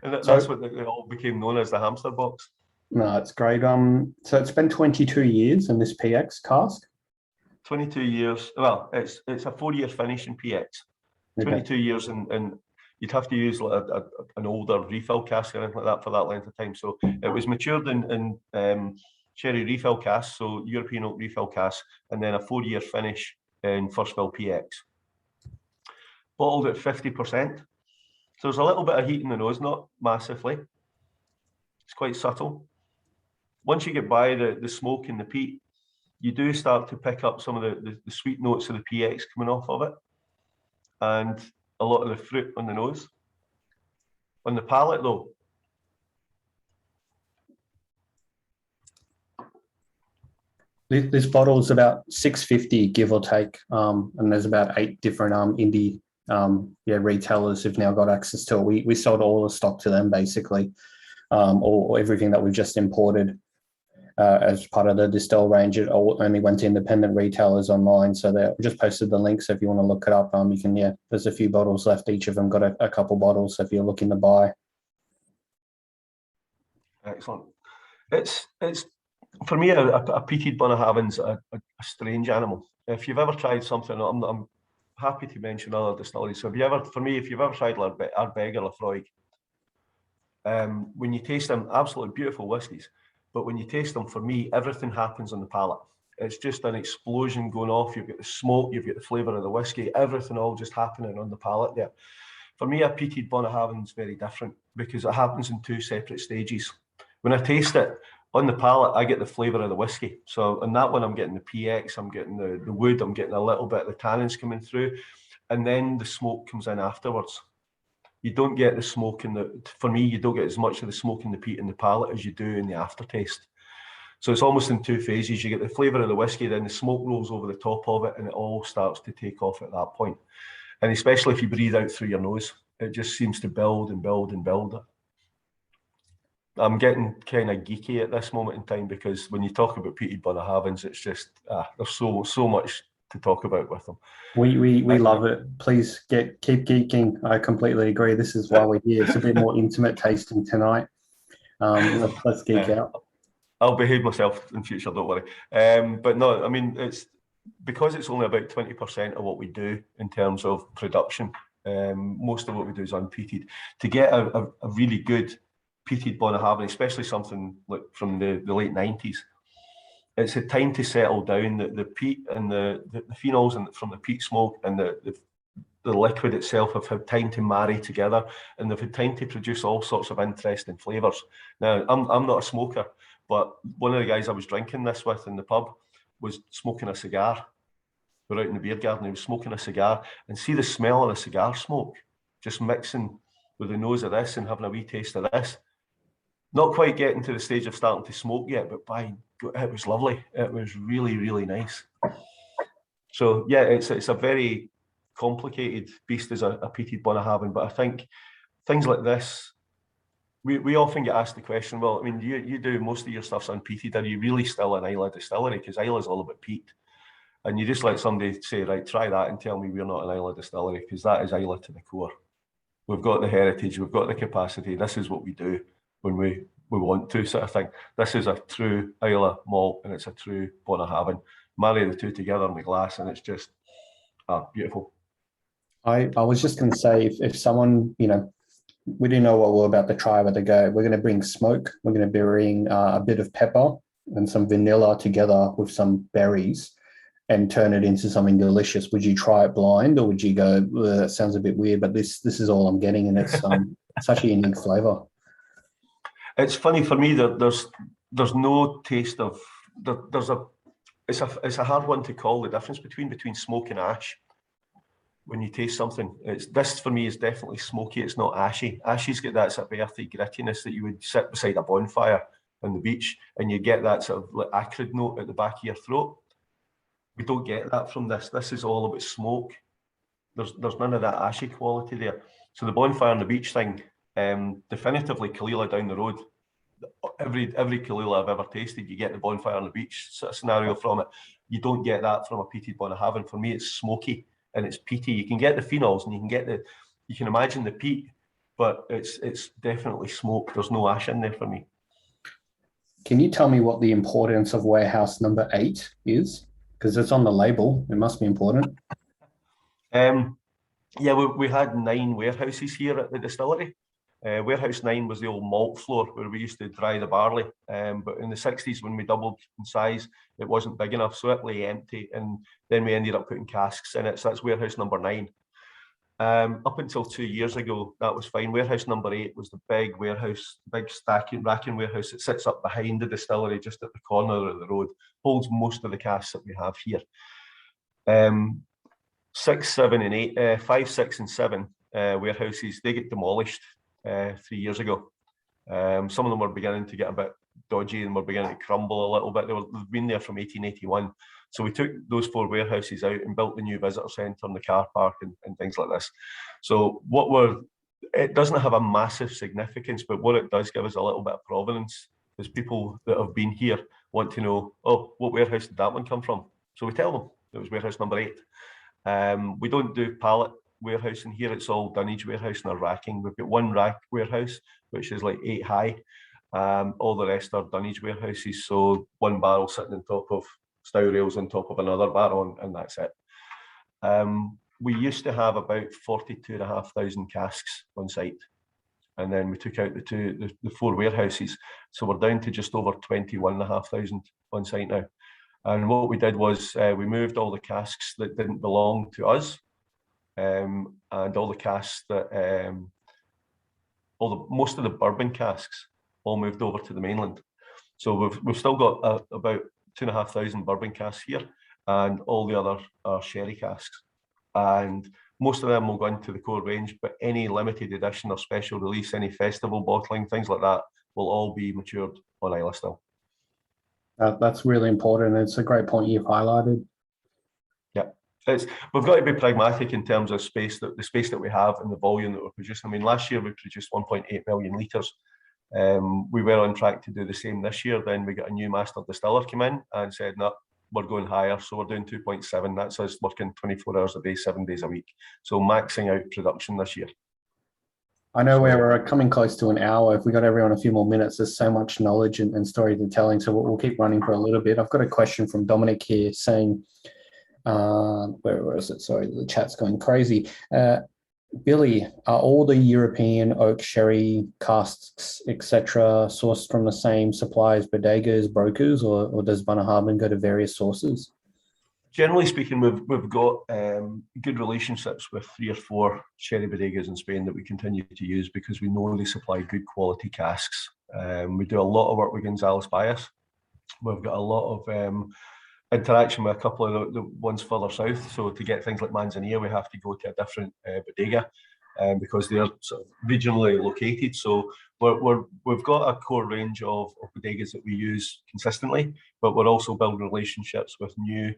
And that's what they all became known as, the hamster box. No, it's great. So it's been 22 years in this PX cask. 22 years. Well, it's a 4-year finish in PX. 22 years, and you'd have to use like an older refill cask or anything like that for that length of time. So it was matured in sherry refill cask, so European oak refill cask, and then a 4-year finish in first fill PX. Bottled at 50%. So there's a little bit of heat in the nose, not massively. It's quite subtle. Once you get by the smoke and the peat, you do start to pick up some of the sweet notes of the PX coming off of it, and a lot of the fruit on the nose. On the palate, though, this bottle is about $6.50, give or take, and there's about 8 different indie retailers who've now got access to it. We sold all the stock to them basically, or everything that we've just imported as part of the Distell range. It only went to independent retailers online, so they just posted the link. So if you want to look it up, you can. Yeah, there's a few bottles left. Each of them got a couple bottles. So if you're looking to buy, excellent. It's for me a peated Bunnahabhain's a strange animal. If you've ever tried something, I'm happy to mention other distilleries. So if you've ever tried Ardbeg or Lafroig, when you taste them, absolutely beautiful whiskies. But when you taste them, for me, everything happens on the palate. It's just an explosion going off. You've got the smoke, you've got the flavour of the whiskey, everything all just happening on the palate there. For me, a peated Bunnahabhain's very different because it happens in 2 separate stages. When I taste it, on the palate, I get the flavour of the whiskey. So on that one, I'm getting the PX, I'm getting the wood, I'm getting a little bit of the tannins coming through, and then the smoke comes in afterwards. You don't get the smoke for me, you don't get as much of the smoke in the peat in the palate as you do in the aftertaste. So it's almost in 2 phases. You get the flavour of the whiskey, then the smoke rolls over the top of it, and it all starts to take off at that point. And especially if you breathe out through your nose, it just seems to build and build and build. I'm getting kind of geeky at this moment in time because when you talk about peated Bunnahabhains, it's just there's so much to talk about with them. We love it. Please keep geeking. I completely agree. This is why we're here. It's a bit more intimate tasting tonight. Let's geek out. I'll behave myself in future, don't worry. But no, I mean, it's because it's only about 20% of what we do in terms of production. Most of what we do is unpeated. To get a really good peated Bunnahabhain, especially something like from the late 90s, it's a time to settle down. The peat and the phenols from the peat smoke and the liquid itself have had time to marry together, and they've had time to produce all sorts of interesting flavours. Now, I'm not a smoker, but one of the guys I was drinking this with in the pub was smoking a cigar. We're out in the beer garden, he was smoking a cigar, and see the smell of the cigar smoke just mixing with the nose of this and having a wee taste of this. Not quite getting to the stage of starting to smoke yet, but it was lovely. It was really, really nice. So yeah, it's a very complicated beast as a peated Bunnahabhain, but I think things like this, we often get asked the question, well, I mean, you do most of your stuff's unpeated. Are you really still an Isla distillery? Because Isla's all about peat. And you just let somebody say, right, try that and tell me we're not an Isla distillery, because that is Isla to the core. We've got the heritage, we've got the capacity. This is what we do when we want to, sort of thing. This is a true Isla malt, and it's a true Bunnahabhain. Marry the two together in the glass, and it's just beautiful. I was just going to say, if someone, we didn't know what we're about to try, but they go, we're going to bring smoke, we're going to bring a bit of pepper and some vanilla together with some berries and turn it into something delicious. Would you try it blind, or would you go, that sounds a bit weird, but this is all I'm getting, and it's such a unique flavor. It's funny for me that there's no taste of it's a hard one to call the difference between smoke and ash. When you taste something, this for me is definitely smoky. It's not ashy. Ashy's got that sort of earthy grittiness that you would sit beside a bonfire on the beach, and you get that sort of like acrid note at the back of your throat. We don't get that from this. This is all about smoke. There's none of that ashy quality there. So the bonfire on the beach thing, definitively Kalila down the road. Every Kalila I've ever tasted, you get the bonfire on the beach sort of scenario from it. You don't get that from a peated Bunnahabhain. For me, it's smoky and it's peaty. You can get the phenols and you can imagine the peat, but it's definitely smoke. There's no ash in there for me. Can you tell me what the importance of warehouse number 8 is? Because it's on the label. It must be important. Yeah, we had 9 warehouses here at the distillery. Warehouse 9 was the old malt floor where we used to dry the barley. But in the 60s, when we doubled in size, it wasn't big enough, so it lay empty. And then we ended up putting casks in it. So that's warehouse number 9. Up until 2 years ago, that was fine. Warehouse number 8 was the big warehouse, big racking warehouse that sits up behind the distillery, just at the corner of the road, holds most of the casks that we have here. 6, 7, and 8, 5, 6, and 7 warehouses, they get demolished 3 years ago. Some of them were beginning to get a bit dodgy and were beginning to crumble a little bit. They've been there from 1881. So we took those 4 warehouses out and built the new visitor centre and the car park and things like this. So it doesn't have a massive significance, but what it does give us a little bit of provenance, is people that have been here want to know, oh, what warehouse did that one come from? So we tell them it was warehouse number 8. We don't do pallet warehousing here. It's all dunnage warehouse and our racking. We've got one rack warehouse, which is like 8 high. All the rest are dunnage warehouses. So one barrel sitting on top of stow rails on top of another barrel, and that's it. We used to have about 42,500 casks on site. And then we took out the 4 warehouses. So we're down to just over 21,500 on site now. And what we did was we moved all the casks that didn't belong to us, and all the casks that most of the bourbon casks all moved over to the mainland. So we've still got about 2,500 bourbon casks here, and all the other are sherry casks. And most of them will go into the core range, but any limited edition or special release, any festival bottling, things like that, will all be matured on Isla still. That's really important. It's a great point you've highlighted. Yeah, we've got to be pragmatic in terms of the space that we have and the volume that we're producing. I mean, last year we produced 1.8 million litres. We were on track to do the same this year. Then we got a new master distiller come in and said, no, we're going higher. So we're doing 2.7. That's us working 24 hours a day, 7 days a week. So maxing out production this year. I know we're coming close to an hour. If we got everyone a few more minutes, there's so much knowledge and story to telling. So we'll keep running for a little bit. I've got a question from Dominic here saying, where is it? Sorry, the chat's going crazy. Billy, are all the European oak sherry casks, etc., sourced from the same suppliers, bodegas, brokers, or does Bunnahabhain go to various sources? Generally speaking, we've got good relationships with 3 or 4 sherry bodegas in Spain that we continue to use because we know they supply good quality casks. We do a lot of work with Gonzalez Bias. We've got a lot of interaction with a couple of the ones further south. So to get things like Manzanilla, we have to go to a different bodega. because they're sort of regionally located. So we've got a core range of bodegas that we use consistently, but we're also building relationships with new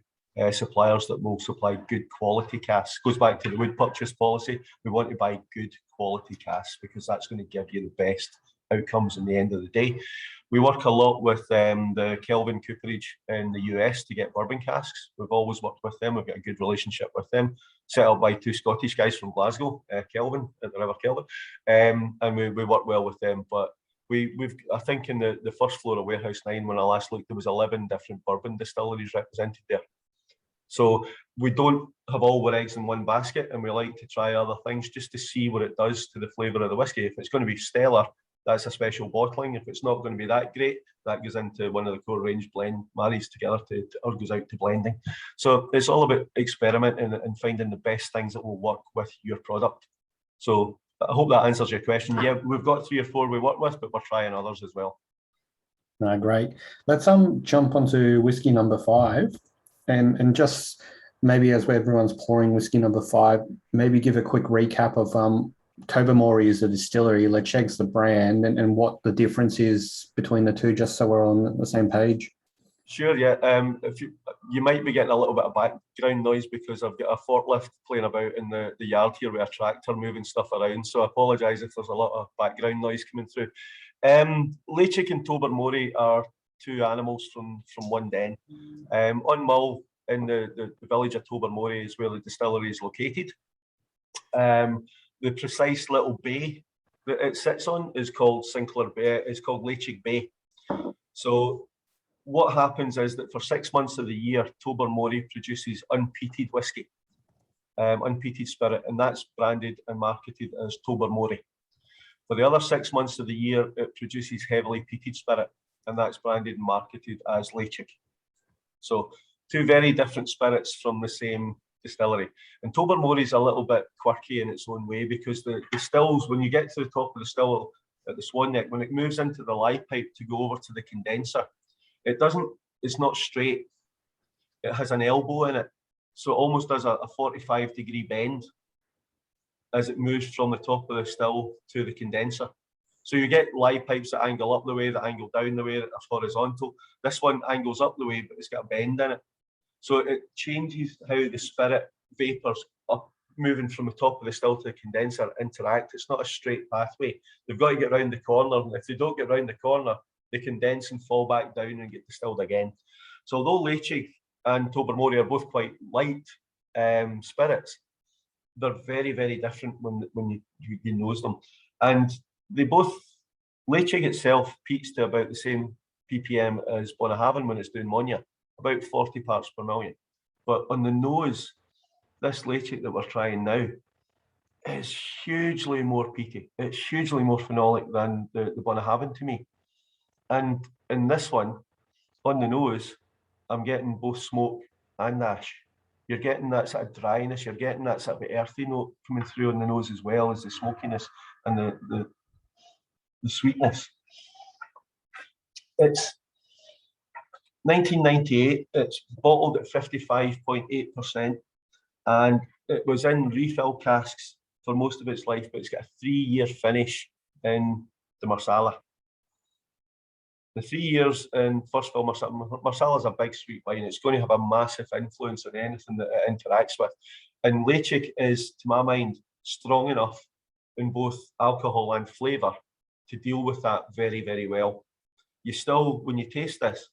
suppliers that will supply good quality casks. Goes back to the wood purchase policy. We want to buy good quality casks because that's going to give you the best outcomes in the end of the day. We work a lot with the Kelvin Cooperage in the US to get bourbon casks. We've always worked with them. We've got a good relationship with them, set up by two Scottish guys from Glasgow, Kelvin at the River Kelvin, and we work well with them. But we've I think in the first floor of Warehouse 9, when I last looked, there was 11 different bourbon distilleries represented there. So we don't have all our eggs in one basket, and we like to try other things just to see what it does to the flavour of the whiskey. If it's going to be stellar, that's a special bottling. If it's not going to be that great, that goes into one of the core range blend marries together or goes out to blending. So it's all about experimenting and finding the best things that will work with your product. So I hope that answers your question. Yeah, we've got 3 or 4 we work with, but we're trying others as well. No, great. Let's jump onto whiskey number 5, and just maybe as everyone's pouring whiskey number 5, maybe give a quick recap of Tobermory is a distillery, Lecheg's the brand, and what the difference is between the two, just so we're on the same page. Sure, yeah. If you might be getting a little bit of background noise because I've got a forklift playing about in the yard here with a tractor moving stuff around, so I apologise if there's a lot of background noise coming through. Lecheg and Tobermory are 2 animals from one den. On Mull, in the village of Tobermory, is where the distillery is located. The precise little bay that it sits on is called Sinclair Bay. It's called Lecheg Bay. So what happens is that for 6 months of the year, Tobermory produces unpeated whiskey, unpeated spirit, and that's branded and marketed as Tobermory. For the other 6 months of the year, it produces heavily peated spirit, and that's branded and marketed as Lecheg. So 2 very different spirits from the same distillery. And Tobermory is a little bit quirky in its own way because the stills, when you get to the top of the still at the Swan Neck, when it moves into the lye pipe to go over to the condenser, it's not straight. It has an elbow in it. So it almost does a 45-degree bend as it moves from the top of the still to the condenser. So you get lye pipes that angle up the way, that angle down the way, that are horizontal. This one angles up the way, but it's got a bend in it. So it changes how the spirit vapours up, moving from the top of the still to the condenser interact. It's not a straight pathway. They've got to get round the corner. And if they don't get round the corner, they condense and fall back down and get distilled again. So although Lecheg and Tobermory are both quite light spirits, they're very, very different when you nose them. And they both, Lecheg itself peaks to about the same ppm as Bunnahabhain when it's doing Monya, about 40 parts per million. But on the nose, this Lecheg that we're trying now is hugely more peaty. It's hugely more phenolic than the Bunnahabhain to me. And in this one, on the nose, I'm getting both smoke and ash. You're getting that sort of dryness, you're getting that sort of earthy note coming through on the nose as well as the smokiness and the sweetness. It's 1998, it's bottled at 55.8%, and it was in refill casks for most of its life, but it's got a 3-year finish in the Marsala. The 3 years in first fill Marsala is a big sweet wine. It's going to have a massive influence on anything that it interacts with. And Lecheg is, to my mind, strong enough in both alcohol and flavour to deal with that very, very well. You still, when you taste this,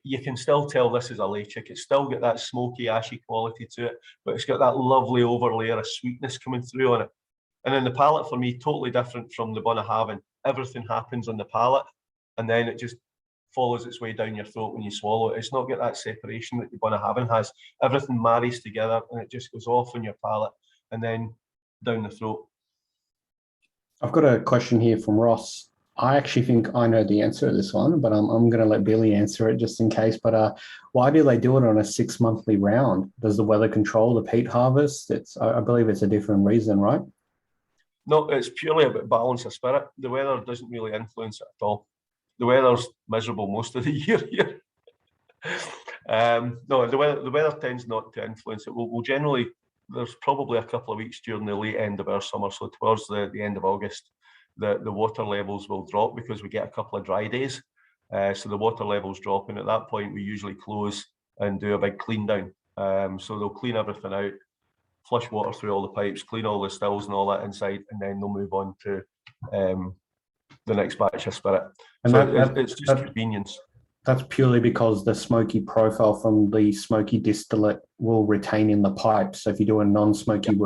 you can still tell this is a Lecheg. It's still got that smoky, ashy quality to it, but it's got that lovely overlayer of sweetness coming through on it. And then the palate, for me, totally different from the Bunnahabhain. Everything happens on the palate, and then it just follows its way down your throat when you swallow it. It's not got that separation that the Bunnahabhain has. Everything marries together, and it just goes off on your palate, and then down the throat. I've got a question here from Ross. I actually think I know the answer to this one, but I'm going to let Billy answer it just in case. But why do they do it on a 6-monthly round? Does the weather control the peat harvest? I believe it's a different reason, right? No, it's purely about balance of spirit. The weather doesn't really influence it at all. The weather's miserable most of the year here. No, the weather tends not to influence it. We'll generally, there's probably a couple of weeks during the late end of our summer, so towards the end of August, the water levels will drop because we get a couple of dry days. So the water levels drop, and at that point we usually close and do a big clean down. So they'll clean everything out, flush water through all the pipes, clean all the stills and all that inside, and then they'll move on to the next batch of spirit. And so it's just convenience. That's purely because the smoky profile from the smoky distillate will retain in the pipe. So if you do a non-smoky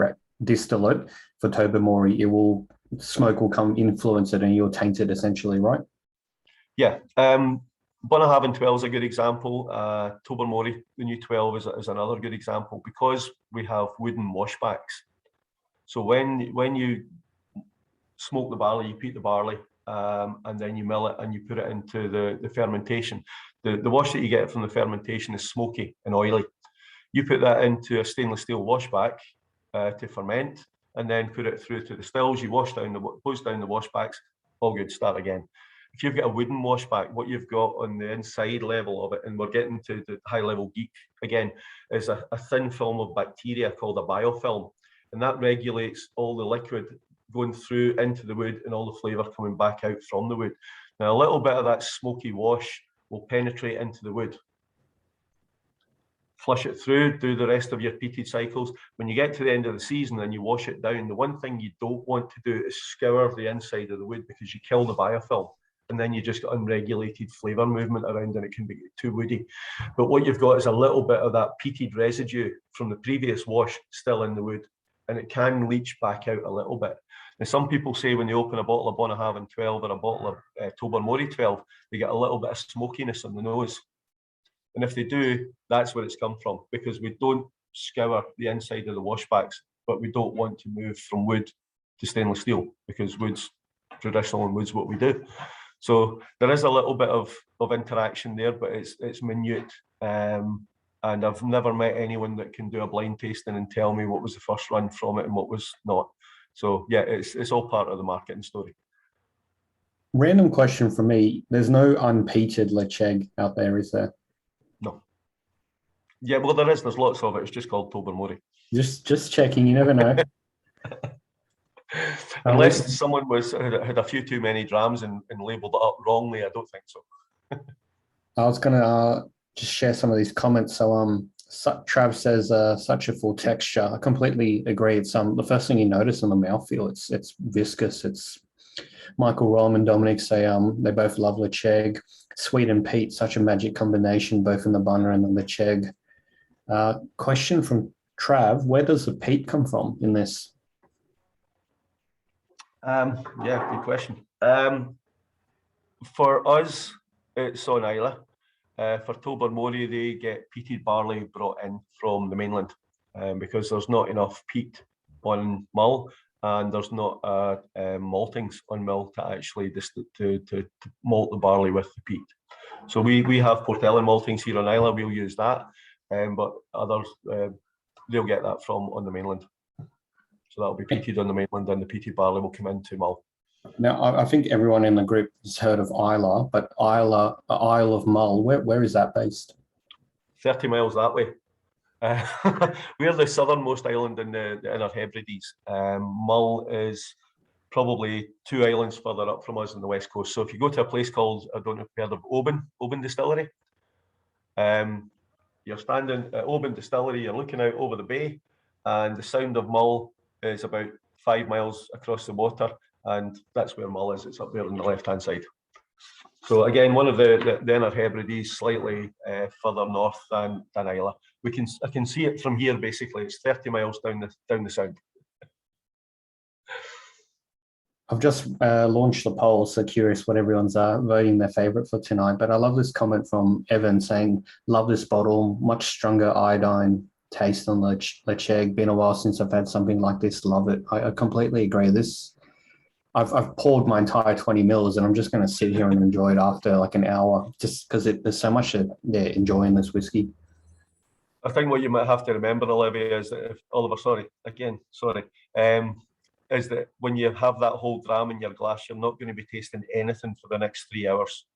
distillate for Tobermory, smoke will come influence it and you'll taint it essentially, right? Yeah. Bunnahabhain 12 is a good example. Tobermory, the new 12, is another good example because we have wooden washbacks. So when you smoke the barley, you peat the barley, and then you mill it and you put it into the fermentation. The wash that you get from the fermentation is smoky and oily. You put that into a stainless steel washback to ferment, and then put it through to the stills. You close down the washbacks, all good, start again. If you've got a wooden washback, what you've got on the inside level of it, and we're getting to the high level geek again, is a thin film of bacteria called a biofilm, and that regulates all the liquid going through into the wood and all the flavour coming back out from the wood. Now, a little bit of that smoky wash will penetrate into the wood. Flush it through, do the rest of your peated cycles. When you get to the end of the season and you wash it down, the one thing you don't want to do is scour the inside of the wood because you kill the biofilm. And then you just got unregulated flavour movement around and it can be too woody. But what you've got is a little bit of that peated residue from the previous wash still in the wood, and it can leach back out a little bit. Now, some people say when they open a bottle of Bunnahabhain 12 or a bottle of Tobermory 12, they get a little bit of smokiness on the nose. And if they do, that's where it's come from, because we don't scour the inside of the washbacks, but we don't want to move from wood to stainless steel because wood's traditional and wood's what we do. So there is a little bit of interaction there, but it's minute. And I've never met anyone that can do a blind tasting and tell me what was the first run from it and what was not. So yeah, it's all part of the marketing story. Random question for me. There's no unpeated Lecheg out there, is there? No. Yeah, well, there is. There's lots of it. It's just called Tobermory. Just checking. You never know. Unless someone had a few too many drams and labelled it up wrongly, I don't think so. I was going to just share some of these comments. So Trav says such a full texture. I completely agree. It's the first thing you notice on the mouthfeel. It's viscous. It's Michael, Rom, and Dominic say they both love Lecheg. Sweet and peat, such a magic combination, both in the Bunna and the Lecheg. Question from Trav: where does the peat come from in this? Yeah, good question. For us, it's on Isla. For Tobermory, they get peated barley brought in from the mainland because there's not enough peat on Mull, and there's not maltings on Mull to actually to malt the barley with the peat. So we have Port Ellen maltings here on Isla. We'll use that, but others they'll get that from on the mainland. So that'll be peated on the mainland, and the peated barley will come into Mull. Now, I think everyone in the group has heard of Isla, but Isle of Mull, where is that based? 30 miles that way. We're the southernmost island in the Inner Hebrides. Mull is probably 2 islands further up from us on the west coast. So if you go to a place called, I don't know if you've heard of Oban Distillery, you're standing at Oban Distillery, you're looking out over the bay, and the sound of Mull is about 5 miles across the water, and that's where Mull is. It's up there on the left-hand side. So again, one of the Inner Hebrides, slightly further north than Isla. I can see it from here. Basically, it's 30 miles down the sound. I've just launched the poll, so curious what everyone's voting their favourite for tonight. But I love this comment from Evan saying, "Love this bottle, much stronger iodine taste on the Lecheg. Been a while since I've had something like this. Love it." I completely agree. I've poured my entire 20 mils, and I'm just going to sit here and enjoy it after like an hour, just because there's so much to enjoy in this whiskey. I think what you might have to remember, Olivia, is that is that when you have that whole dram in your glass, you're not going to be tasting anything for the next 3 hours.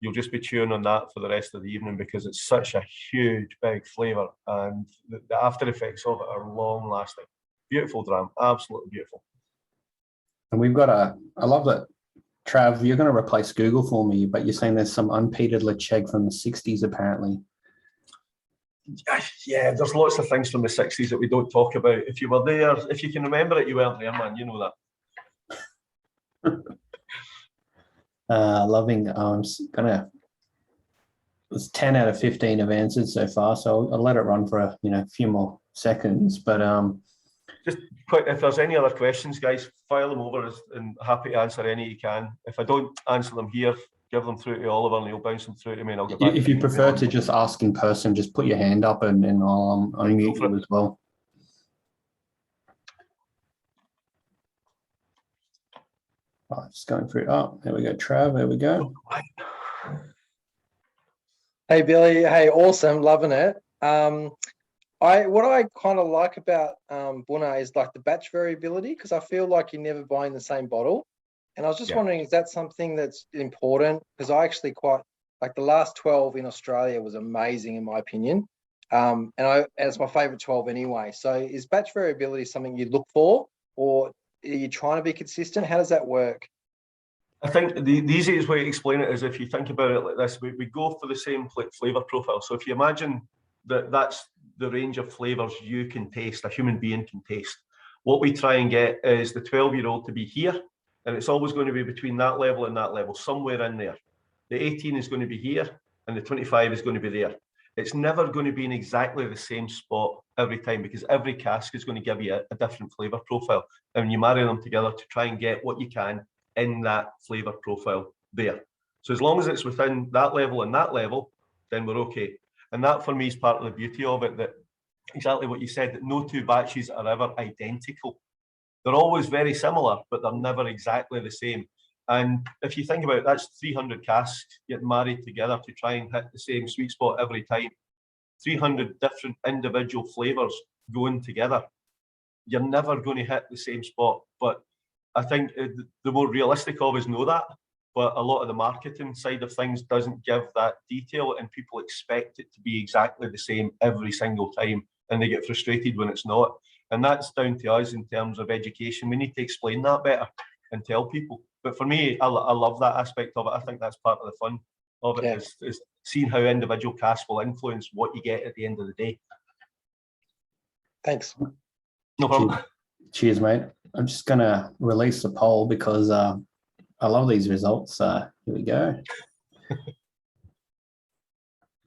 you'll just be chewing on that for the rest of the evening because it's such a huge, big flavour, and the after effects of it are long lasting. Beautiful dram, absolutely beautiful. And we've got I love that, Trav, you're going to replace Google for me, but you're saying there's some unpeated Lecheg from the 60s apparently. Yeah, there's lots of things from the 60s that we don't talk about. If you were there, if you can remember it, you weren't there, man. You know that. Loving, it's 10 out of 15 have answered so far, so I'll let it run for a few more seconds. But just quick, if there's any other questions, guys, file them over, and happy to answer any you can. If I don't answer them here, give them through to Oliver and he'll bounce them through to me, and I'll get back. If you prefer to just ask in person, just put your hand up and I'll unmute you as well. Just going through. Oh, there we go, Trav. There we go. Hey, Billy. Hey, awesome. Loving it. What I kind of like about Bunna is like the batch variability, because I feel like you're never buying the same bottle. And I was just wondering, is that something that's important? Because I actually quite like the last 12 in Australia was amazing in my opinion. And it's my favorite 12 anyway. So is batch variability something you look for, or are you trying to be consistent? How does that work? I think the easiest way to explain it is if you think about it like this: we go for the same flavour profile. So if you imagine that's the range of flavours you can taste, a human being can taste. What we try and get is the 12-year-old to be here, and it's always going to be between that level and that level, somewhere in there. The 18 is going to be here, and the 25 is going to be there. It's never going to be in exactly the same spot every time, because every cask is going to give you a different flavour profile, and you marry them together to try and get what you can in that flavour profile there. So as long as it's within that level, then we're okay. And that for me is part of the beauty of it, that exactly what you said, that no two batches are ever identical. They're always very similar, but they're never exactly the same. And if you think about it, that's 300 casks getting married together to try and hit the same sweet spot every time. 300 different individual flavours going together. You're never going to hit the same spot. But I think the more realistic of us know that, but a lot of the marketing side of things doesn't give that detail, and people expect it to be exactly the same every single time, and they get frustrated when it's not. And that's down to us in terms of education. We need to explain that better and tell people. But for me, I love that aspect of it. I think that's part of the fun of it, is seeing how individual casks will influence what you get at the end of the day. Thanks. No problem. Cheers, mate. I'm just going to release a poll because I love these results. Here we go.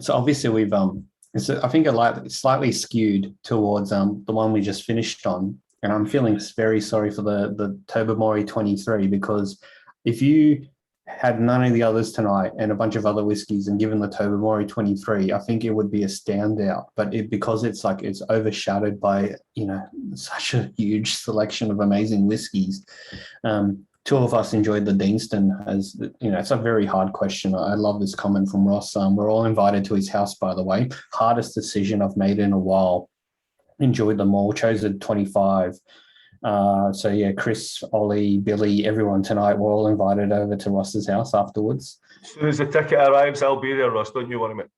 So obviously we've I think it's slightly skewed towards the one we just finished on, and I'm feeling very sorry for the Tobermory 23, because if you had none of the others tonight and a bunch of other whiskies and given the Tobermory 23, I think it would be a standout. But because it's overshadowed by such a huge selection of amazing whiskies. Two of us enjoyed the Daneston, as it's a very hard question. I love this comment from Ross. We're all invited to his house, by the way. Hardest decision I've made in a while. Enjoyed them all. Chose a 25. So yeah, Chris, Ollie, Billy, everyone tonight, we're all invited over to Ross's house afterwards. As soon as the ticket arrives, I'll be there, Ross. Don't you worry, mate.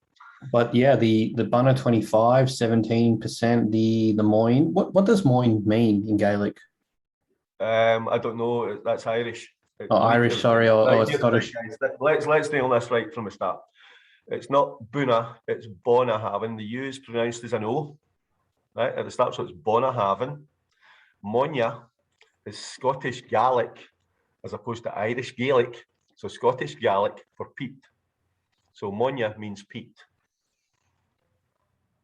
But yeah, the Bunna 25, 17%. The Moyne. What does Moyne mean in Gaelic? I don't know. That's Irish. Irish, sorry, or Scottish. Let's nail this right from the start. It's not Bunna, it's Bunnahabhain. The U is pronounced as an O, right, at the start, so it's Bunnahabhain. Monya is Scottish Gaelic as opposed to Irish Gaelic. So Scottish Gaelic for peat. So Monya means peat.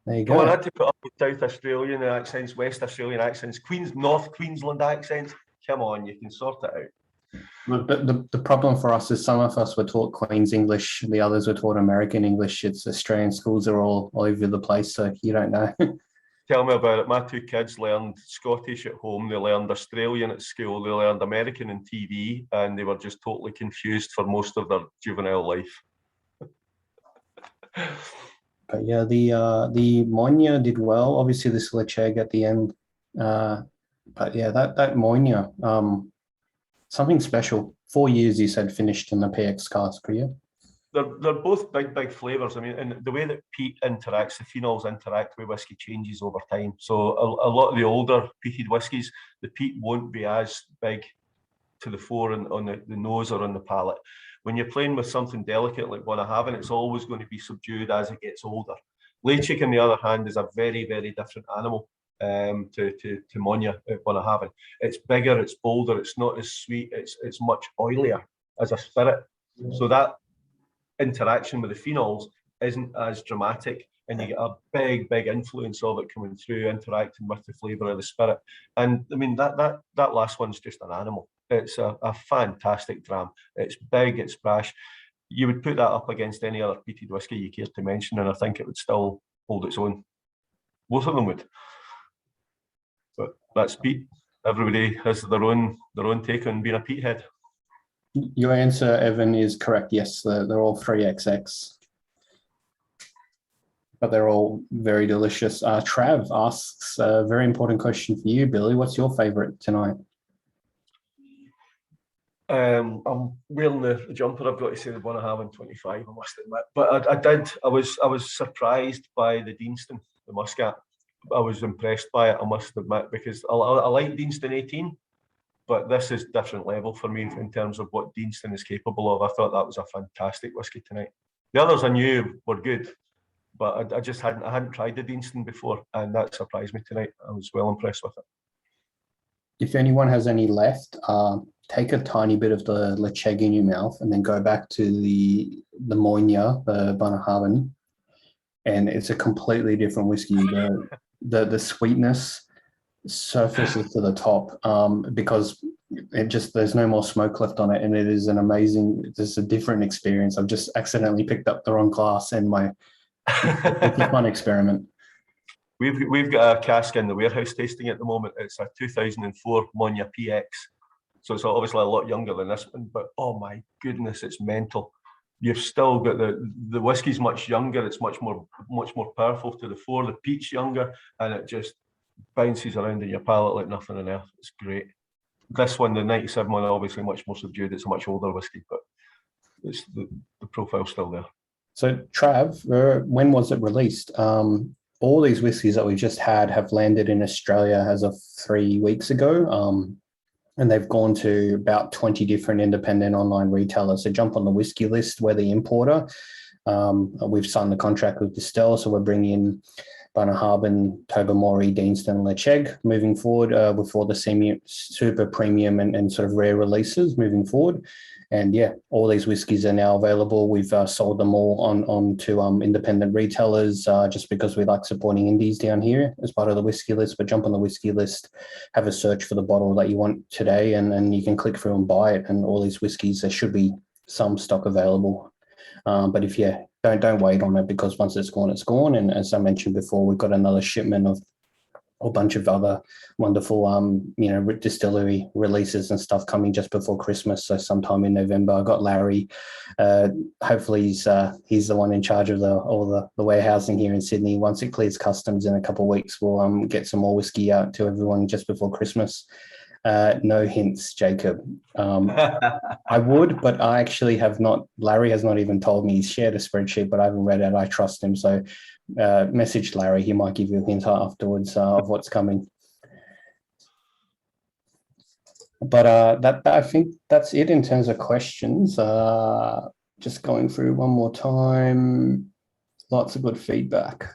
There you go. I had to put up with South Australian accents, West Australian accents, North Queensland accents. Come on, you can sort it out. But the problem for us is some of us were taught Queen's English, the others were taught American English. It's Australian schools are all over the place, so you don't know. Tell me about it. My two kids learned Scottish at home. They learned Australian at school. They learned American in TV, and they were just totally confused for most of their juvenile life. But yeah, the Monya did well. Obviously, the Lecheg at the end. But yeah, that Monya, something special. 4 years, you said, finished in the PX cask for you. they're both big flavours. I mean, and the way that peat interacts, the phenols interact with whiskey changes over time. So a lot of the older peated whiskies, the peat won't be as big to the fore on the nose or on the palate. When you're playing with something delicate like Bunnahabhain, it's always going to be subdued as it gets older. Leitchik, on the other hand, is a very different animal to Monya at Bunnahabhain. It's bigger, it's bolder, it's not as sweet, it's much oilier as a spirit. So that interaction with the phenols isn't as dramatic, and you get a big influence of it coming through, interacting with the flavour of the spirit. And I mean that last one's just an animal. It's a fantastic dram. It's big, it's brash. You would put that up against any other peated whiskey you care to mention, and I think it would still hold its own. Both of them would. But that's peat. Everybody has their own take on being a peathead. Your answer, Evan, is correct. Yes, they're all 3XX. But they're all very delicious. Trav asks a very important question for you, Billy. What's your favourite tonight? I'm wearing the jumper. I've got to say the Bunnahabhain 25. I must admit, but I was surprised by the Daneston, the Muscat. I was impressed by it. I must admit, because I like Daneston 18, but this is different level for me in terms of what Daneston is capable of. I thought that was a fantastic whiskey tonight. The others I knew were good, but I just hadn't tried the Daneston before, and that surprised me tonight. I was well impressed with it. If anyone has any left, take a tiny bit of the Lecheg in your mouth and then go back to the Monya, the Bunnahabhain, and it's a completely different whiskey. The sweetness surfaces to the top because there's no more smoke left on it, and it is it's a different experience. I've just accidentally picked up the wrong glass in my it's a fun experiment. We've got a cask in the warehouse tasting at the moment. It's a 2004 Monya PX, so it's obviously a lot younger than this one. But oh my goodness, it's mental. You've still got the whiskey's much younger. It's much more powerful to the fore. The peat's younger, and it just bounces around in your palate like nothing on earth. It's great. This one, the 97 one, obviously much more subdued. It's a much older whiskey, but it's the profile's still there. So Trav, when was it released? All these whiskies that we just had have landed in Australia as of 3 weeks ago, and they've gone to about 20 different independent online retailers. So jump on the whiskey list. We're the importer. We've signed the contract with Distell, so we're bringing in Bunnahabhain, Tobermory, Daneston, Lecheg moving forward with all the super premium and sort of rare releases moving forward. And yeah, all these whiskies are now available. We've sold them all on to independent retailers just because we like supporting indies down here as part of the whiskey list. But jump on the whiskey list, have a search for the bottle that you want today, and you can click through and buy it. And all these whiskies, there should be some stock available. But if you don't wait on it, because once it's gone, it's gone. And as I mentioned before, we've got another shipment of a bunch of other wonderful, distillery releases and stuff coming just before Christmas. So sometime in November, I got Larry. Hopefully he's the one in charge of all the warehousing here in Sydney. Once it clears customs in a couple of weeks, we'll get some more whiskey out to everyone just before Christmas. No hints, Jacob. I would, but I actually have not. Larry has not even told me. He's shared a spreadsheet, but I haven't read it. I trust him. So message Larry. He might give you a hint afterwards of what's coming. But I think that's it in terms of questions. Just going through one more time. Lots of good feedback.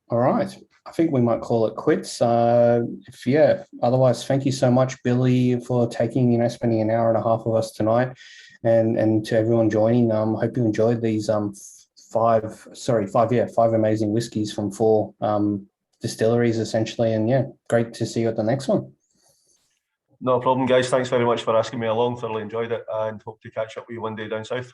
All right. I think we might call it quits. Otherwise, thank you so much, Billy, for spending an hour and a half with us tonight, and to everyone joining. Hope you enjoyed these five amazing whiskies from 4 distilleries, essentially. And yeah, great to see you at the next one. No problem, guys. Thanks very much for asking me along. Thoroughly enjoyed it, and hope to catch up with you one day down south.